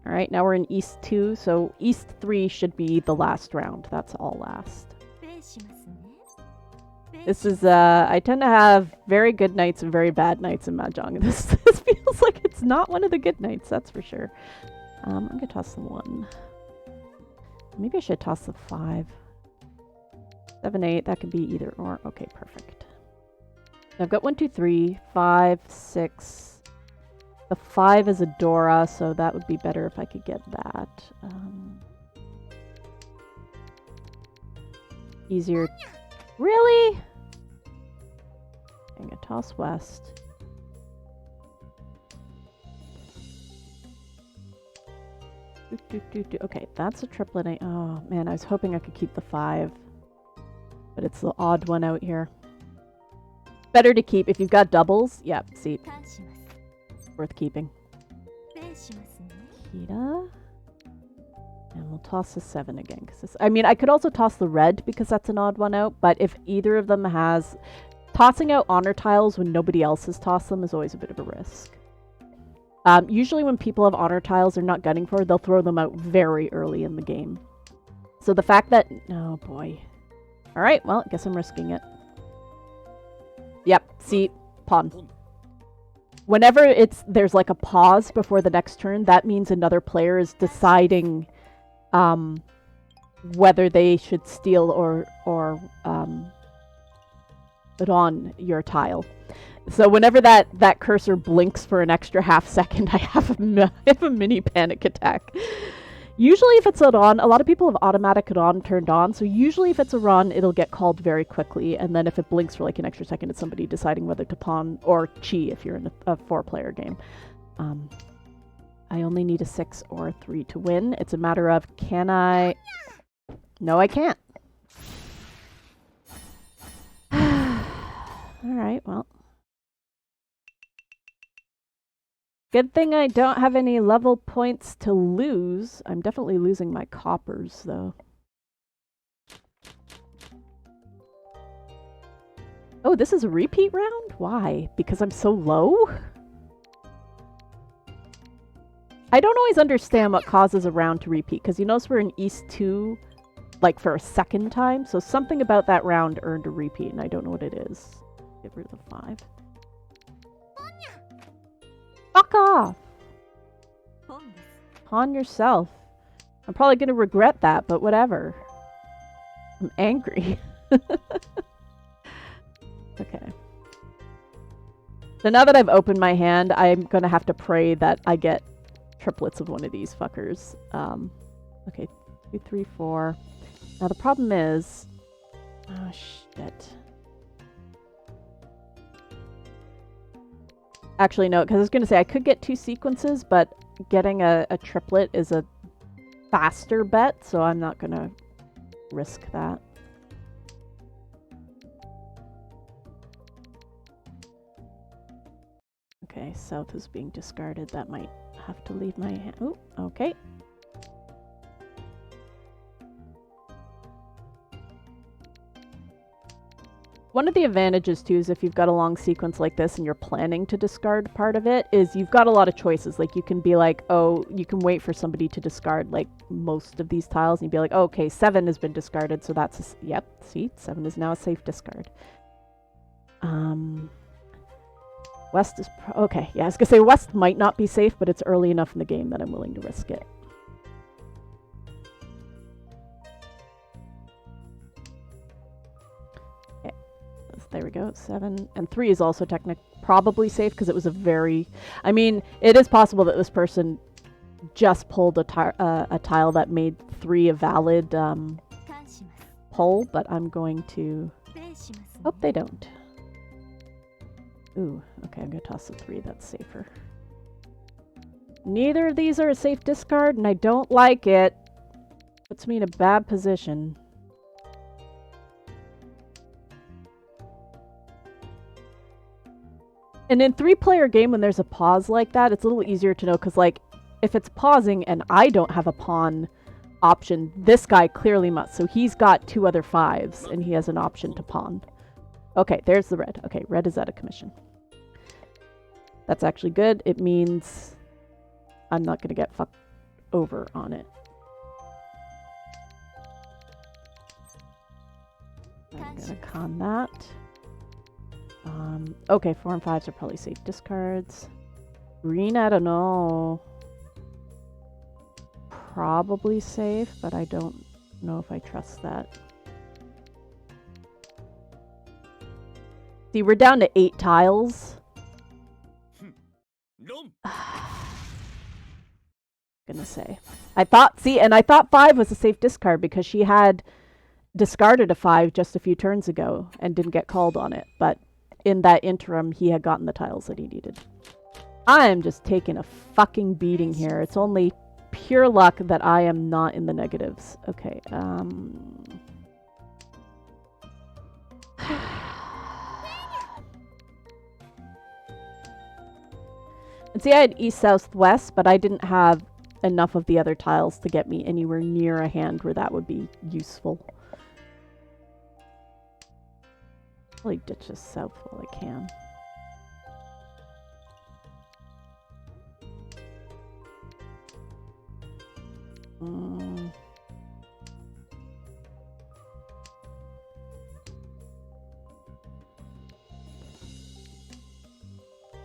Alright, now we're in East 2, so East 3 should be the last round. That's all last. This is, I tend to have very good nights and very bad nights in Mahjong. This feels like it's not one of the good nights, that's for sure. I'm gonna toss the 1. Maybe I should toss the 5. 7, 8, that could be either or. Okay, perfect. I've got 1, 2, 3, 5, 6. The 5 is a Dora, so that would be better if I could get that. Easier. Really? I'm gonna toss west. Okay, that's a triplet. Oh man, I was hoping I could keep the 5. But it's the odd one out here. Better to keep. If you've got doubles, yeah, see. Worth keeping. Kita. And we'll toss the 7 again. Cause I mean, I could also toss the red because that's an odd one out. But if either of them has... Tossing out honor tiles when nobody else has tossed them is always a bit of a risk. Usually when people have honor tiles they're not gunning for, they'll throw them out very early in the game. So the fact that... Oh boy. Alright, well, I guess I'm risking it. Yep, see? Pawn. Whenever there's like a pause before the next turn, that means another player is deciding whether they should steal or put on your tile. So whenever that cursor blinks for an extra half second, I have a mini panic attack. Usually if it's a Ron, a lot of people have automatic Ron turned on, so usually if it's a Ron, it'll get called very quickly, and then if it blinks for like an extra second, it's somebody deciding whether to pawn or chi if you're in a 4-player game. I only need a 6 or a 3 to win. It's a matter of, can I... No, I can't. Alright, well. Good thing I don't have any level points to lose. I'm definitely losing my coppers, though. Oh, this is a repeat round? Why? Because I'm so low? I don't always understand what causes a round to repeat, because you notice we're in East 2, like, for a second time, so something about that round earned a repeat, and I don't know what it is. Get rid of the 5. Fuck off! Pawn yourself. I'm probably gonna regret that, but whatever. I'm angry. Okay. So now that I've opened my hand, I'm gonna have to pray that I get triplets of one of these fuckers. Okay, 2, 3, 4. Now the problem is... Oh, shit. Actually, no, because I was going to say I could get 2 sequences, but getting a triplet is a faster bet, so I'm not going to risk that. Okay, south is being discarded. That might have to leave my hand. Oh, okay. One of the advantages too is if you've got a long sequence like this and you're planning to discard part of it, is you've got a lot of choices. Like you can be like, oh, you can wait for somebody to discard like most of these tiles, and you'd be like, oh, okay, 7 has been discarded, so that's yep. See, 7 is now a safe discard. West is okay. Yeah, I was gonna say West might not be safe, but it's early enough in the game that I'm willing to risk it. There we go, 7. And 3 is also probably safe because it was a very... I mean, it is possible that this person just pulled a tile that made 3 a valid pull, but I'm going to... Hope they don't. Ooh, okay, I'm going to toss the 3. That's safer. Neither of these are a safe discard, and I don't like it. Puts me in a bad position. And in 3-player game, when there's a pause like that, it's a little easier to know, because, like, if it's pausing and I don't have a pawn option, this guy clearly must. So he's got 2 other 5s, and he has an option to pawn. Okay, there's the red. Okay, red is out of commission. That's actually good. It means I'm not going to get fucked over on it. I'm going to con that. Okay, 4 and 5s are probably safe discards. Green, I don't know. Probably safe, but I don't know if I trust that. See, we're down to 8 tiles. Gonna say. I thought 5 was a safe discard because she had discarded a 5 just a few turns ago and didn't get called on it, but in that interim, he had gotten the tiles that he needed. I am just taking a fucking beating here. It's only pure luck that I am not in the negatives. Okay, And see, I had east, south, west, but I didn't have enough of the other tiles to get me anywhere near a hand where that would be useful. Probably ditch this south while I can.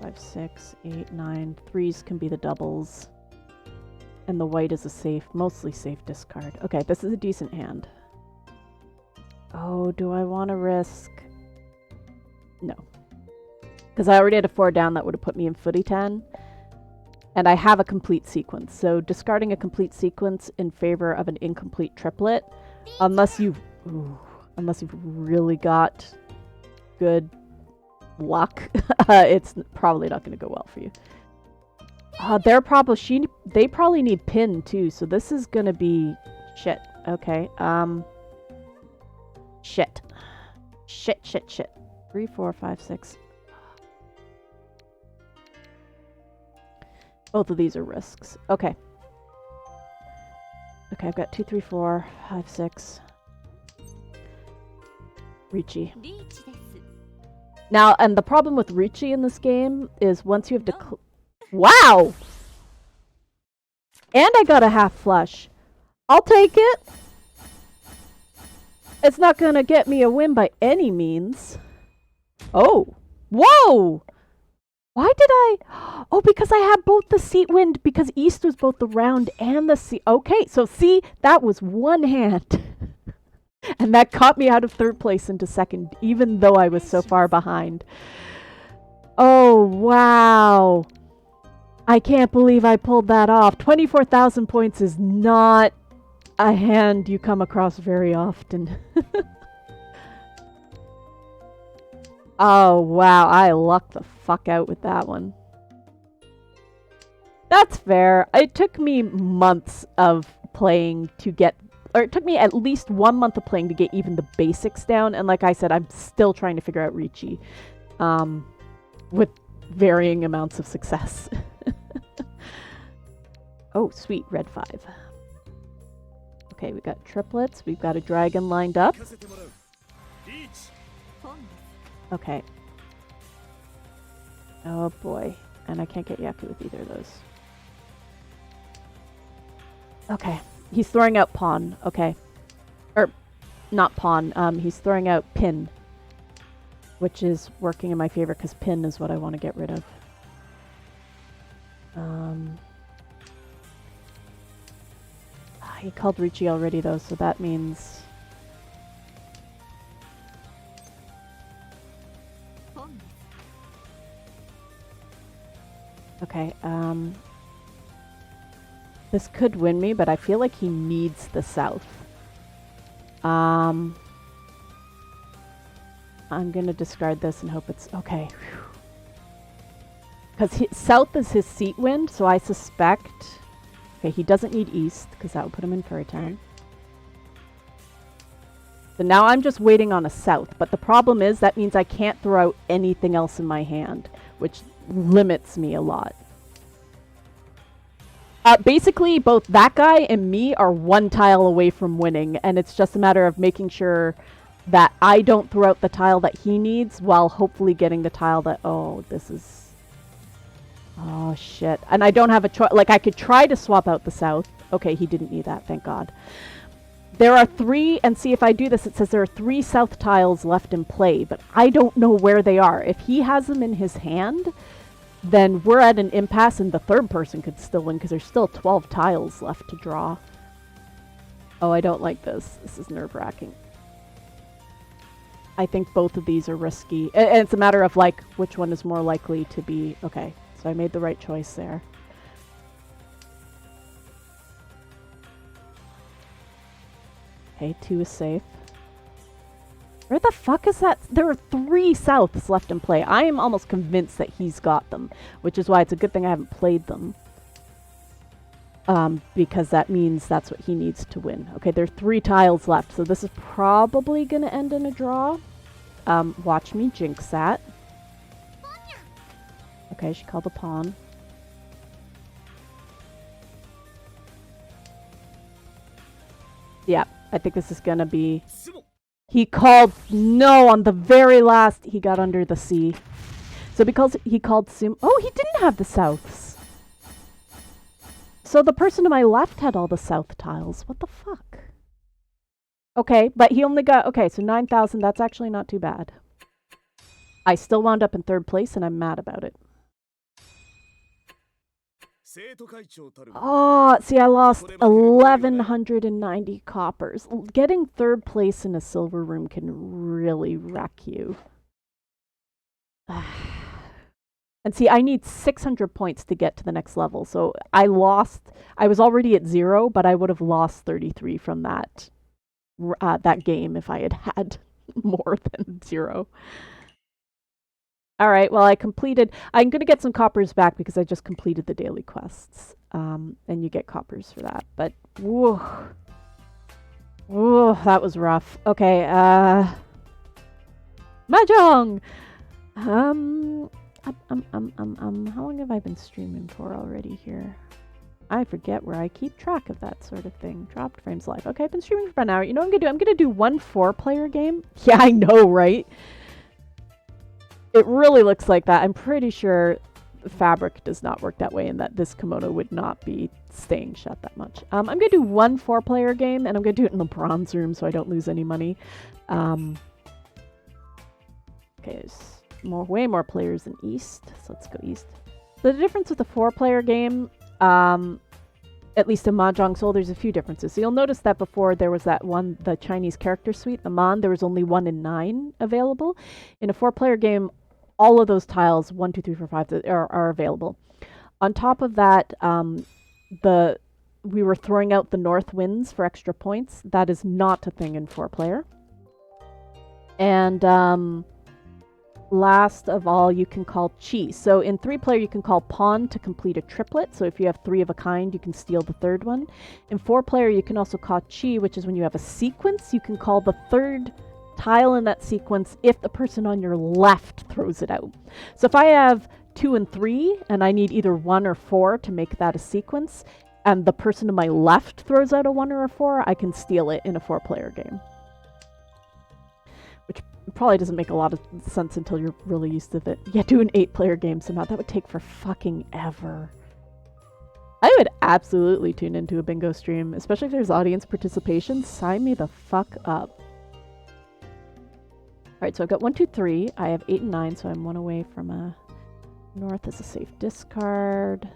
Five, 6, 8, 9. 3s can be the doubles. And the white is a safe, mostly safe discard. Okay, this is a decent hand. Oh, do I want to risk? No. Because I already had a 4 down that would have put me in footy 10. And I have a complete sequence. So discarding a complete sequence in favor of an incomplete triplet, unless you've really got good luck, it's probably not going to go well for you. They probably need pin too, so this is going to be shit. Okay. Shit. 3, 4, 5, 6. Both of these are risks. Okay. Okay, I've got 2, 3, 4, 5, 6. Riichi. Now, and the problem with riichi in this game is once you have to... Wow! And I got a half flush. I'll take it. It's not gonna get me a win by any means. Oh. Whoa! Why did I... Oh, because I had both the seat wind, because east was both the round and the seat. Okay, so see, that was one hand. And that caught me out of 3rd place into 2nd, even though I was so far behind. Oh, wow. I can't believe I pulled that off. 24,000 points is not a hand you come across very often. Oh, wow. I lucked the fuck out with that one. That's fair. It took me months of playing to get... Or it took me at least 1 month of playing to get even the basics down. And like I said, I'm still trying to figure out riichi. With varying amounts of success. Oh, sweet. Red 5. Okay, we got triplets. We've got a dragon lined up. Okay. Oh boy. And I can't get Yaku with either of those. Okay. He's throwing out pawn. Okay. Or, not pawn. He's throwing out pin. Which is working in my favor because pin is what I want to get rid of. He called riichi already though, so that means... Okay, this could win me, but I feel like he needs the south. I'm gonna discard this and hope it's... Okay. Because south is his seat wind, so I suspect... Okay, he doesn't need east, because that would put him in fairy town. So now I'm just waiting on a south, but the problem is that means I can't throw out anything else in my hand, which limits me a lot. Basically, both that guy and me are one tile away from winning, and it's just a matter of making sure that I don't throw out the tile that he needs while hopefully getting the tile that... Oh, this is... Oh, shit. And I don't have a choice. Like, I could try to swap out the south. Okay, he didn't need that, thank God. There are 3, and see if I do this, it says there are 3 south tiles left in play, but I don't know where they are. If he has them in his hand, then we're at an impasse and the third person could still win because there's still 12 tiles left to draw. Oh, I don't like this. This is nerve-wracking. I think both of these are risky. And it's a matter of, like, which one is more likely to be... Okay. So I made the right choice there. Okay, 2 is safe. Where the fuck is that? There are 3 souths left in play. I am almost convinced that he's got them, which is why it's a good thing I haven't played them. Because that means that's what he needs to win. Okay, there are 3 tiles left, so this is probably going to end in a draw. Watch me jinx that. Okay, she called a pawn. Yeah, I think this is gonna be... He called... No, on the very last, he got under the C. So because he called Sum... Oh, he didn't have the souths. So the person to my left had all the south tiles. What the fuck? Okay, but he only got... Okay, so 9,000, that's actually not too bad. I still wound up in 3rd place, and I'm mad about it. Oh, see, I lost 1,190 coppers. Getting 3rd place in a silver room can really wreck you. And see, I need 600 points to get to the next level. So I lost... I was already at 0, but I would have lost 33 from that game if I had had more than 0. Alright, well I completed... I'm going to get some coppers back because I just completed the daily quests. And you get coppers for that. But, whoa. Whoa, that was rough. Okay, Mahjong! How long have I been streaming for already here? I forget where I keep track of that sort of thing. Dropped frames live. Okay, I've been streaming for about an hour. You know what I'm going to do? I'm going to do one 4-player game. Yeah, I know, right? It really looks like that. I'm pretty sure fabric does not work that way and that this kimono would not be staying shut that much. I'm going to do one 4-player game and I'm going to do it in the bronze room so I don't lose any money. Okay, there's way more players in East, so let's go East. So the difference with the 4-player game, at least in Mahjong Soul, there's a few differences. So you'll notice that before there was that one, the Chinese character suite, the Man, there was only 1 in 9 available. In a 4-player game, all of those tiles, 1, 2, 3, 4, 5, are available. On top of that, we were throwing out the north winds for extra points. That is not a thing in 4-player. And last of all, you can call chi. So in 3-player, you can call pawn to complete a triplet. So if you have 3 of a kind, you can steal the 3rd one. In 4-player, you can also call chi, which is when you have a sequence, you can call the 3rd tile in that sequence if the person on your left throws it out. So if I have 2 and 3 and I need either 1 or 4 to make that a sequence, and the person to my left throws out a 1 or a 4, I can steal it in a 4-player game. Which It probably doesn't make a lot of sense until you're really used to it. Yeah, do an 8-player game somehow. That would take for fucking ever. I would absolutely tune into a bingo stream, especially if there's audience participation. Sign me the fuck up. Alright, so I've got 1, 2, 3. I have 8 and 9, so I'm 1 away from a... North is a safe discard.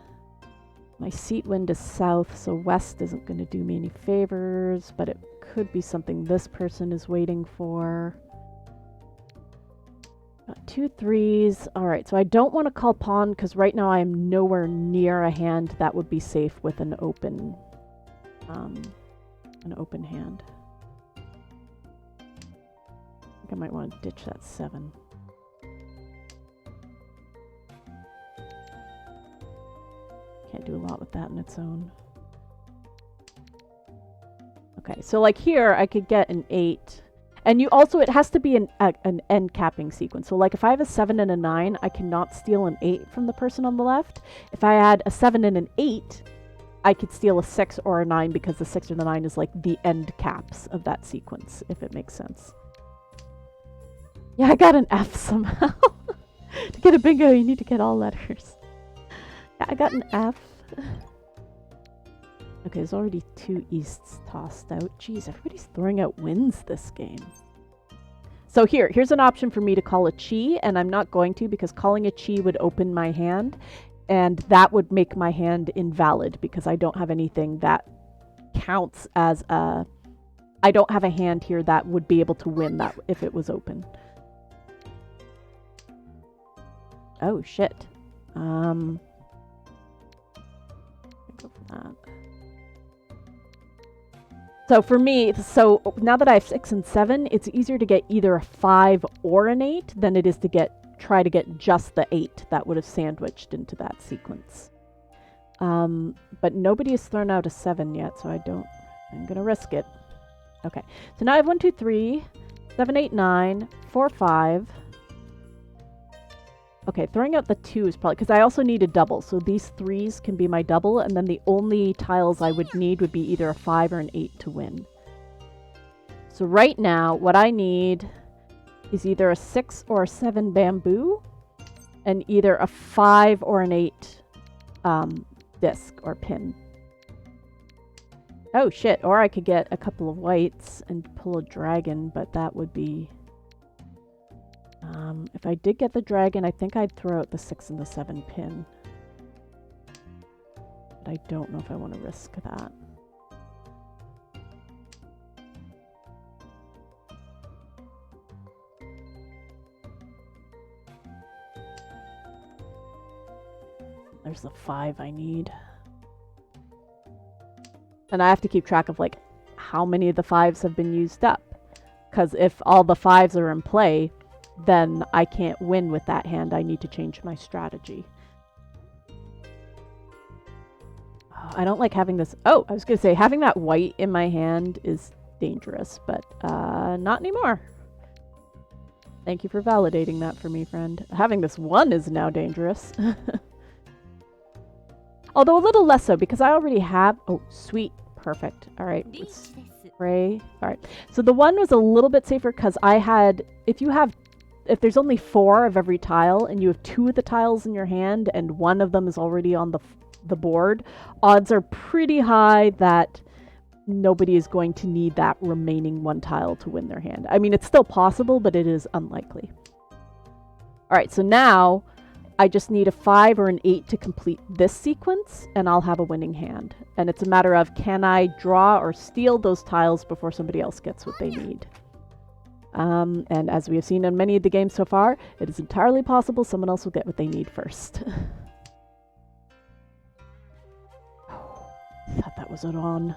My seat wind is south, so west isn't going to do me any favors, but it could be something this person is waiting for. Got 2 3s. Alright, so I don't want to call pawn because right now I'm nowhere near a hand that would be safe with an open hand. I think I might want to ditch that 7. Can't do a lot with that on its own. Okay, so like here I could get an 8. And you also, it has to be an end capping sequence. So like if I have a 7 and a 9, I cannot steal an 8 from the person on the left. If I had a 7 and an 8, I could steal a 6 or a 9 because the 6 or the 9 is like the end caps of that sequence, if it makes sense. Yeah, I got an F somehow. To get a bingo, you need to get all letters. Yeah, I got an F. Okay, there's already 2 easts tossed out. Jeez, everybody's throwing out wins this game. So here's an option for me to call a chi, and I'm not going to because calling a chi would open my hand, and that would make my hand invalid because I don't have anything that counts as a... I don't have a hand here that would be able to win that if it was open. Oh, shit. Go for that. So for me, now that I have 6 and 7, it's easier to get either a 5 or an 8 than it is to try to get just the 8 that would have sandwiched into that sequence. But nobody has thrown out a 7 yet, so I'm gonna risk it. Okay, so now I have 1, 2, 3, 7, 8, 9, 4, 5. Okay, throwing out the 2 is probably... Because I also need a double, so these 3s can be my double, and then the only tiles I would need would be either a 5 or an 8 to win. So right now, what I need is either a 6 or a 7 bamboo, and either a 5 or an 8 disc or pin. Oh shit, or I could get a couple of whites and pull a dragon, but that would be... if I did get the dragon, I think I'd throw out the 6 and the 7 pin. But I don't know if I want to risk that. There's the 5 I need. And I have to keep track of like how many of the 5s have been used up. Because if all the 5s are in play, then I can't win with that hand. I need to change my strategy. Oh, I don't like having this... Oh, I was going to say, having that white in my hand is dangerous, but not anymore. Thank you for validating that for me, friend. Having this 1 is now dangerous. Although a little less so, because I already have... Oh, sweet. Perfect. All right. Let's spray. All right. So the 1 was a little bit safer because I had... If there's only 4 of every tile and you have 2 of the tiles in your hand and 1 of them is already on the board, odds are pretty high that nobody is going to need that remaining 1 tile to win their hand. I mean, it's still possible, but it is unlikely. All right, so now I just need a 5 or an 8 to complete this sequence and I'll have a winning hand. And it's a matter of, can I draw or steal those tiles before somebody else gets what they need? And as we have seen in many of the games so far, it is entirely possible someone else will get what they need first. Thought that was it on.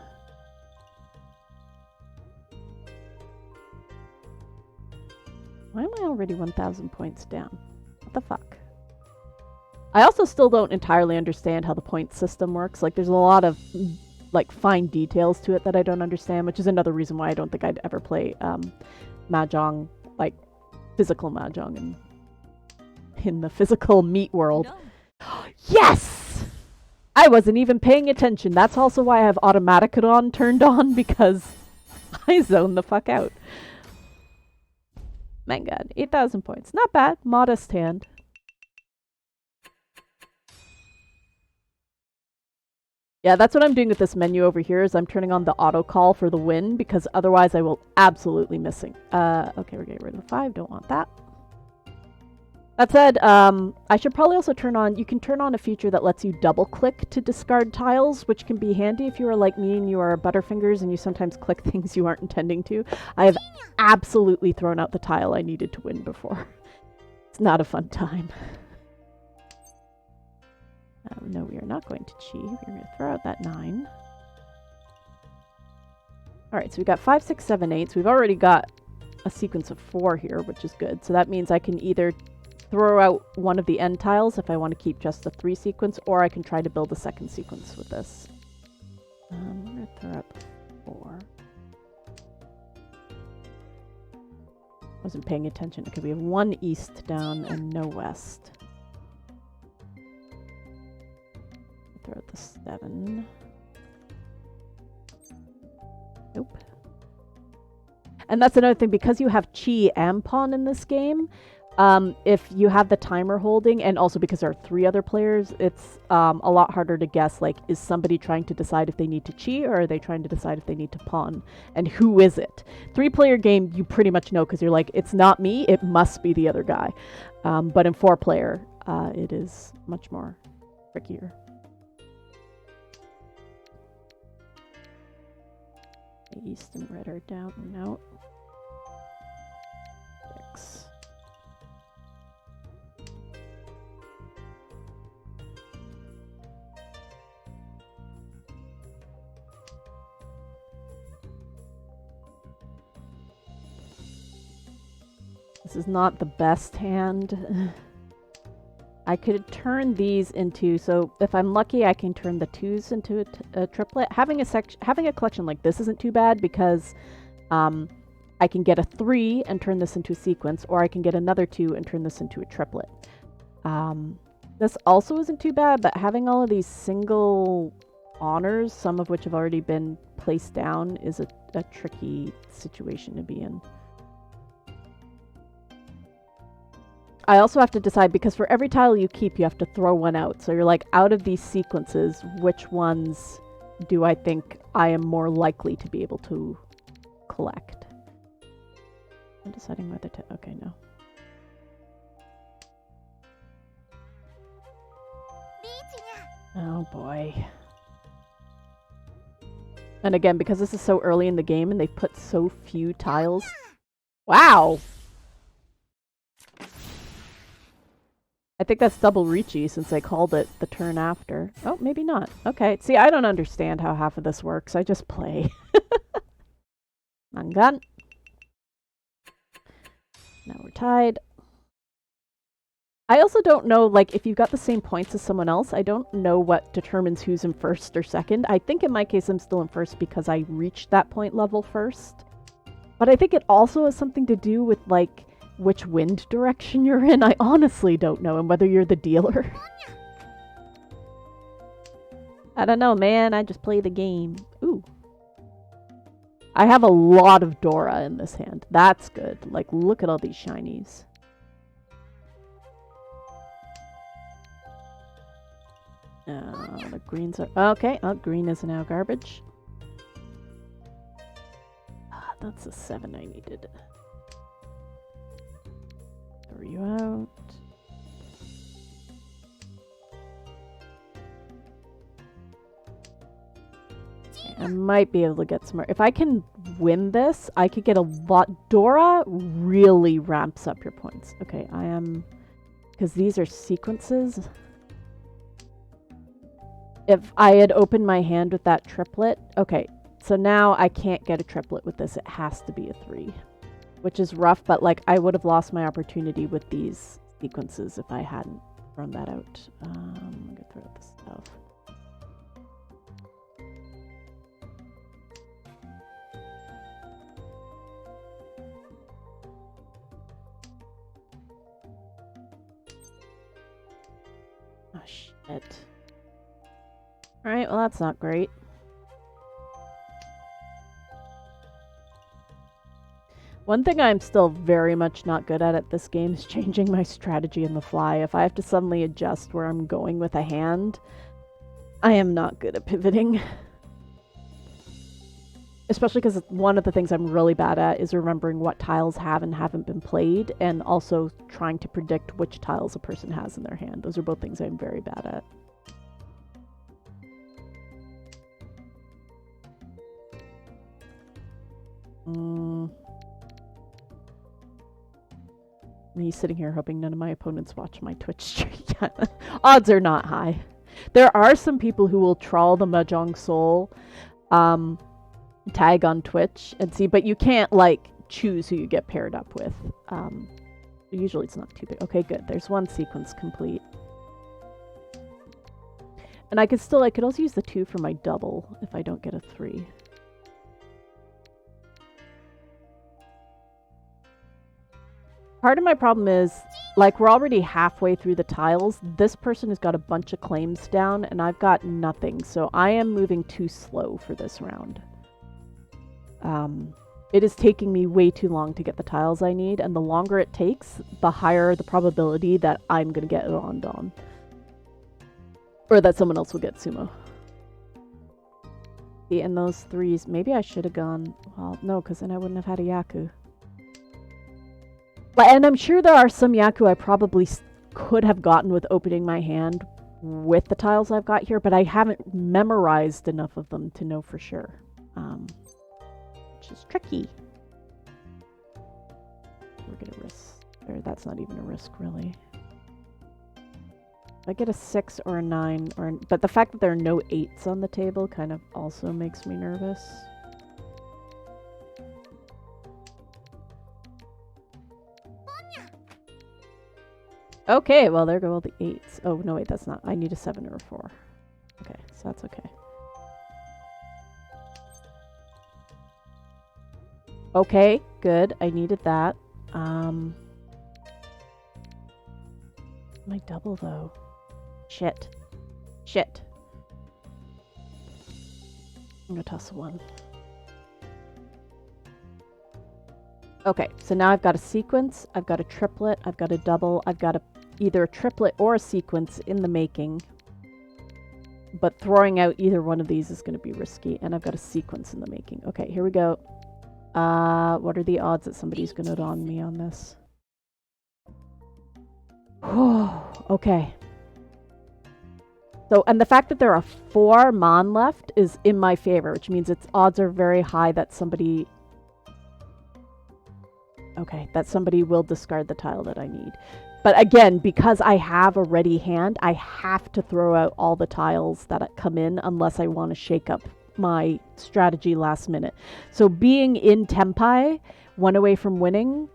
Why am I already 1,000 points down? What the fuck? I also still don't entirely understand how the point system works. Like, there's a lot of like fine details to it that I don't understand, which is another reason why I don't think I'd ever play Mahjong, like physical Mahjong in the physical meat world. No. Yes! I wasn't even paying attention. That's also why I have Automaticon turned on, because I zone the fuck out. My god, 8,000 points. Not bad. Modest hand. Yeah, that's what I'm doing with this menu over here is I'm turning on the auto call for the win because otherwise I will absolutely missing. Okay, we're getting rid of the 5. Don't want that. That said, I should probably also turn on, you can turn on a feature that lets you double click to discard tiles, which can be handy if you are like me and you are butterfingers and you sometimes click things you aren't intending to. I have absolutely thrown out the tile I needed to win before. It's not a fun time. No, we are not going to chi. We're going to throw out that 9. Alright, so we got 5, 6, 7, 8. So we've already got a sequence of 4 here, which is good. So that means I can either throw out one of the end tiles if I want to keep just the 3 sequence, or I can try to build a second sequence with this. I'm going to throw out 4. Wasn't paying attention. Okay, we have 1 east down and no west. Throw out the 7. Nope. And that's another thing, because you have chi and pawn in this game, if you have the timer holding, and also because there are 3 other players, it's a lot harder to guess, like, is somebody trying to decide if they need to chi, or are they trying to decide if they need to pawn? And who is it? 3-player game, you pretty much know, because you're like, it's not me, it must be the other guy. But in 4-player, it is much more trickier. East and red are down and out. 6. This is not the best hand. I could turn these into, so if I'm lucky, I can turn the 2s into a triplet. Having a collection like this isn't too bad because I can get a 3 and turn this into a sequence, or I can get another 2 and turn this into a triplet. This also isn't too bad, but having all of these single honors, some of which have already been placed down, is a tricky situation to be in. I also have to decide, because for every tile you keep, you have to throw one out. So you're like, out of these sequences, which ones do I think I am more likely to be able to collect? I'm deciding whether to... Okay, no. Oh boy. And again, because this is so early in the game and they've put so few tiles... Wow! I think that's double riichi since I called it the turn after. Oh, maybe not. Okay. See, I don't understand how half of this works. I just play. Mangan. Now we're tied. I also don't know, like, if you've got the same points as someone else, I don't know what determines who's in first or second. I think in my case I'm still in first because I reached that point level first. But I think it also has something to do with, like, which wind direction you're in. I honestly don't know, and whether you're the dealer. I don't know, man. I just play the game. Ooh. I have a lot of Dora in this hand. That's good. Like, look at all these shinies. The greens are... Okay. Oh, green is now garbage. That's a 7 I needed. Throw you out. Okay, I might be able to get some more. If I can win this, I could get a lot. Dora really ramps up your points. Okay, I am... Because these are sequences. If I had opened my hand with that triplet... Okay, so now I can't get a triplet with this. It has to be a 3. Which is rough, but like I would have lost my opportunity with these sequences if I hadn't thrown that out. I'm gonna throw out this stuff. Oh shit. Alright, well that's not great. One thing I'm still very much not good at this game is changing my strategy in the fly. If I have to suddenly adjust where I'm going with a hand, I am not good at pivoting. Especially because one of the things I'm really bad at is remembering what tiles have and haven't been played, and also trying to predict which tiles a person has in their hand. Those are both things I'm very bad at. Me sitting here hoping none of my opponents watch my Twitch stream. Odds are not high. There are some people who will trawl the Mahjong Soul tag on Twitch and see, but you can't like choose who you get paired up with. Usually it's not too big. Okay, good. There's one sequence complete. And I could also use the 2 for my double if I don't get a 3. Part of my problem is, like, we're already halfway through the tiles. This person has got a bunch of claims down, and I've got nothing. So I am moving too slow for this round. It is taking me way too long to get the tiles I need, and the longer it takes, the higher the probability that I'm going to get it on Dawn. Or that someone else will get Sumo. See, and those 3s, maybe I should have gone... Well, no, because then I wouldn't have had a Yaku. And I'm sure there are some Yaku I probably could have gotten with opening my hand with the tiles I've got here, but I haven't memorized enough of them to know for sure. Which is tricky. We're gonna risk... Or that's not even a risk, really. If I get a 6 or a 9, but the fact that there are no 8s on the table kind of also makes me nervous. Okay, well, there go all the 8s. Oh, no, wait, that's not... I need a 7 or a 4. Okay, so that's okay. Okay, good. I needed that. My double, though. Shit. Shit. I'm gonna toss a 1. Okay, so now I've got a sequence, I've got a triplet, I've got a double, I've got either a triplet or a sequence in the making. But throwing out either one of these is going to be risky, and I've got a sequence in the making. Okay, here we go. What are the odds that somebody's going to Dawn me on this? Okay. So, and the fact that there are 4 Mon left is in my favor, which means its odds are very high that somebody... Okay, that somebody will discard the tile that I need. But again, because I have a ready hand, I have to throw out all the tiles that come in unless I want to shake up my strategy last minute. So being in Tempai, 1 away from winning,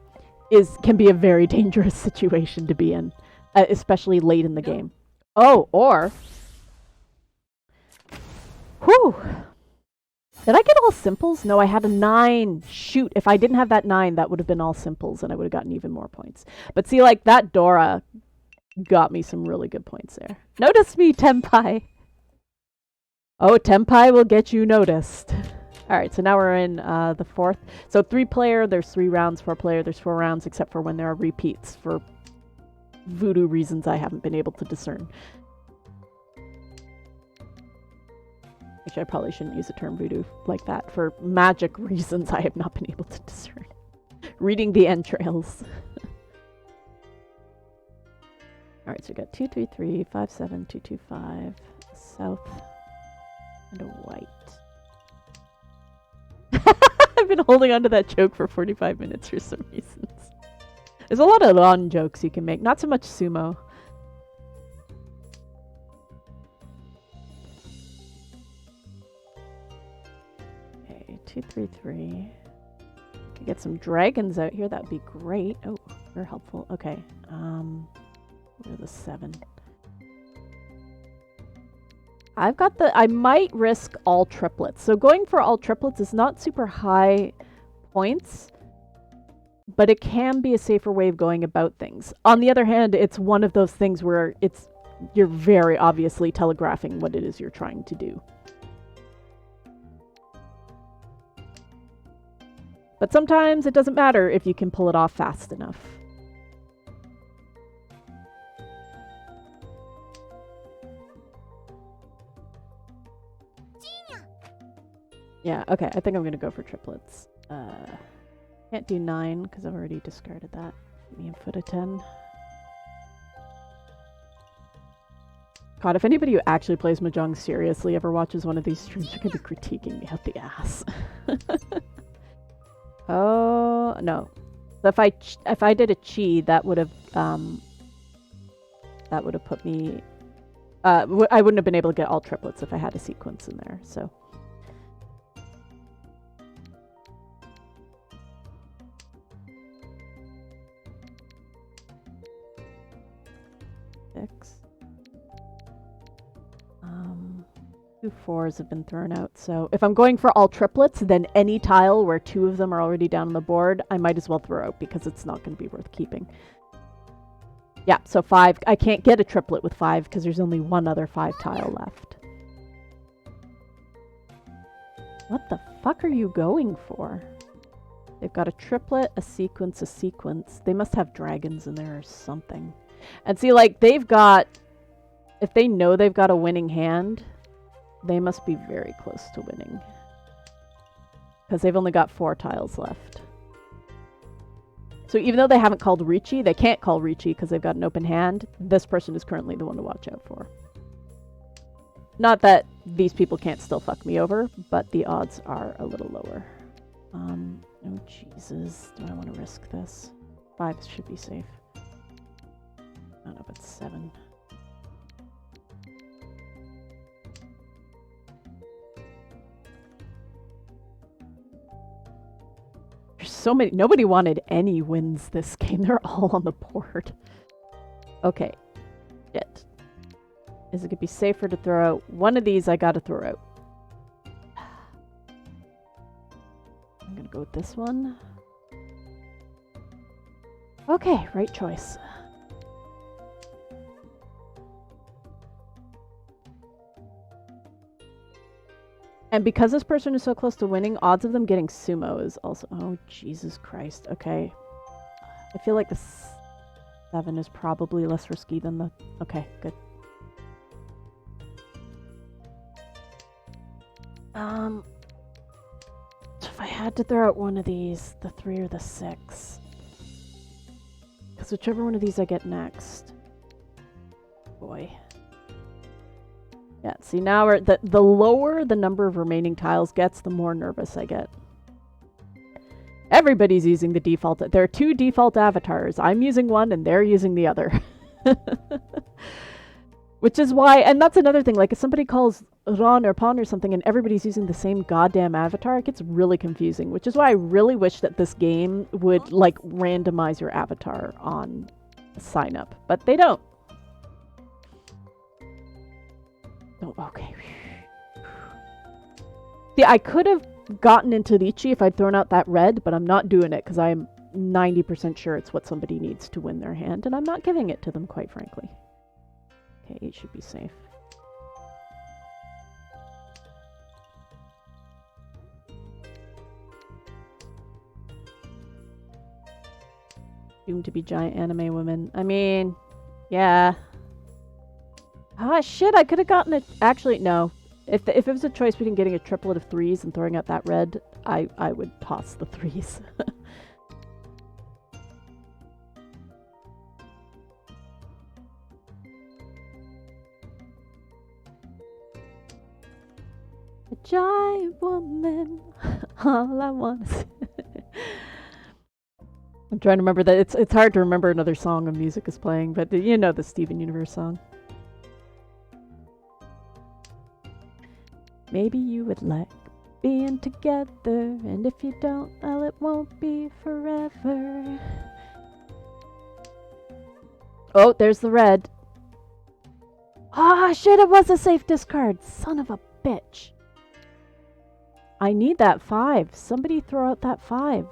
can be a very dangerous situation to be in, especially late in the game. Oh, or... Whew! Did I get all simples? No, I had a 9. Shoot, if I didn't have that 9, that would have been all simples, and I would have gotten even more points. But see, like, that Dora got me some really good points there. Notice me, Tempai! Oh, Tempai will get you noticed. Alright, so now we're in the 4th. So 3-player, there's 3 rounds. 4-player, there's 4 rounds, except for when there are repeats for voodoo reasons I haven't been able to discern. Actually, I probably shouldn't use the term voodoo like that. For magic reasons, I have not been able to discern. Reading the entrails. Alright, so we got 2, 3, 3, 5, 7, 2, 2, 5, south, and a white. I've been holding on to that joke for 45 minutes for some reasons. There's a lot of long jokes you can make, not so much sumo. Okay, 2, 3, 3. Could get some dragons out here, that'd be great. Oh, very helpful. Okay, where's the 7? I've got I might risk all triplets. So going for all triplets is not super high points, but it can be a safer way of going about things. On the other hand, it's one of those things where you're very obviously telegraphing what it is you're trying to do. But sometimes it doesn't matter if you can pull it off fast enough. Yeah, okay, I think I'm gonna go for triplets. Can't do 9 because I've already discarded that. Me and foot a 10. God, if anybody who actually plays Mahjong seriously ever watches one of these streams, they're gonna be critiquing me out the ass. Oh no! So if I did a chi, that would have put me. I wouldn't have been able to get all triplets if I had a sequence in there. So. Two 4s have been thrown out, so if I'm going for all triplets, then any tile where 2 of them are already down on the board, I might as well throw out because it's not going to be worth keeping. Yeah, so 5. I can't get a triplet with 5 because there's only one other 5 tile left. What the fuck are you going for? They've got a triplet, a sequence, a sequence. They must have dragons in there or something. And see, like, they've got... If they know they've got a winning hand... They must be very close to winning. Because they've only got 4 tiles left. So even though they haven't called riichi, they can't call riichi because they've got an open hand. This person is currently the one to watch out for. Not that these people can't still fuck me over, but the odds are a little lower. Oh Jesus, do I want to risk this? 5 should be safe. I don't know if it's 7. There's so many. Nobody wanted any wins this game. They're all on the board. Okay. Shit. Is it going to be safer to throw out? One of these I got to throw out. I'm going to go with this one. Okay, right choice. And because this person is so close to winning, odds of them getting sumo is also... Oh, Jesus Christ. Okay. I feel like the 7 is probably less risky than the... Okay, good. So if I had to throw out one of these, the 3 or the 6. Because whichever one of these I get next. Boy. Yeah, see now we're the lower the number of remaining tiles gets, the more nervous I get. Everybody's using the default. There are 2 default avatars. I'm using one and they're using the other. Which is why, and that's another thing, like if somebody calls Ron or Pawn or something and everybody's using the same goddamn avatar, it gets really confusing. Which is why I really wish that this game would like randomize your avatar on sign up. But they don't. Oh, okay. See, I could have gotten into riichi if I'd thrown out that red, but I'm not doing it because I'm 90% sure it's what somebody needs to win their hand, and I'm not giving it to them, quite frankly. Okay, 8 should be safe. Doomed to be giant anime women. I mean, yeah. Ah, shit, I could have gotten it. Actually, no. If it was a choice between getting a triplet of 3s and throwing out that red, I would toss the 3s. A giant woman, all I want is... I'm trying to remember that. It's hard to remember another song of music is playing, but you know the Steven Universe song. Maybe you would like being together, and if you don't, well, it won't be forever. Oh, there's the red. Ah, shit, it was a safe discard. Son of a bitch. I need that 5. Somebody throw out that 5.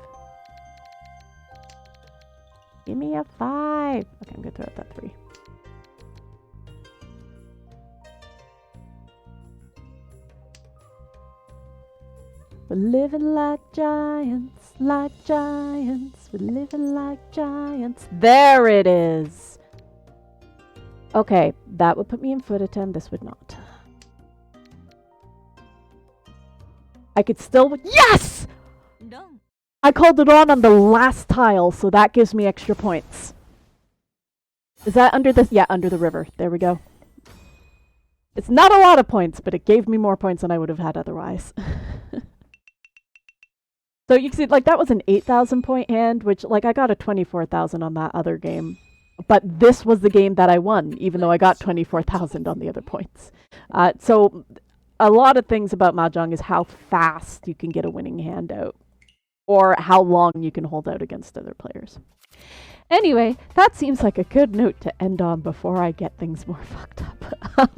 Give me a 5. Okay, I'm gonna throw out that 3. We're living like giants. like giants. We're living like giants. There it is. Okay, that would put me in foot 10. This would not. I could still... Yes! No. I called it on the last tile, so that gives me extra points. Is that under the... Yeah, under the river. There we go. It's not a lot of points, but it gave me more points than I would have had otherwise. So you can see, like, that was an 8,000 point hand, which, like, I got a 24,000 on that other game. But this was the game that I won, even though I got 24,000 on the other points. So a lot of things about Mahjong is how fast you can get a winning hand out, or how long you can hold out against other players. Anyway, that seems like a good note to end on before I get things more fucked up.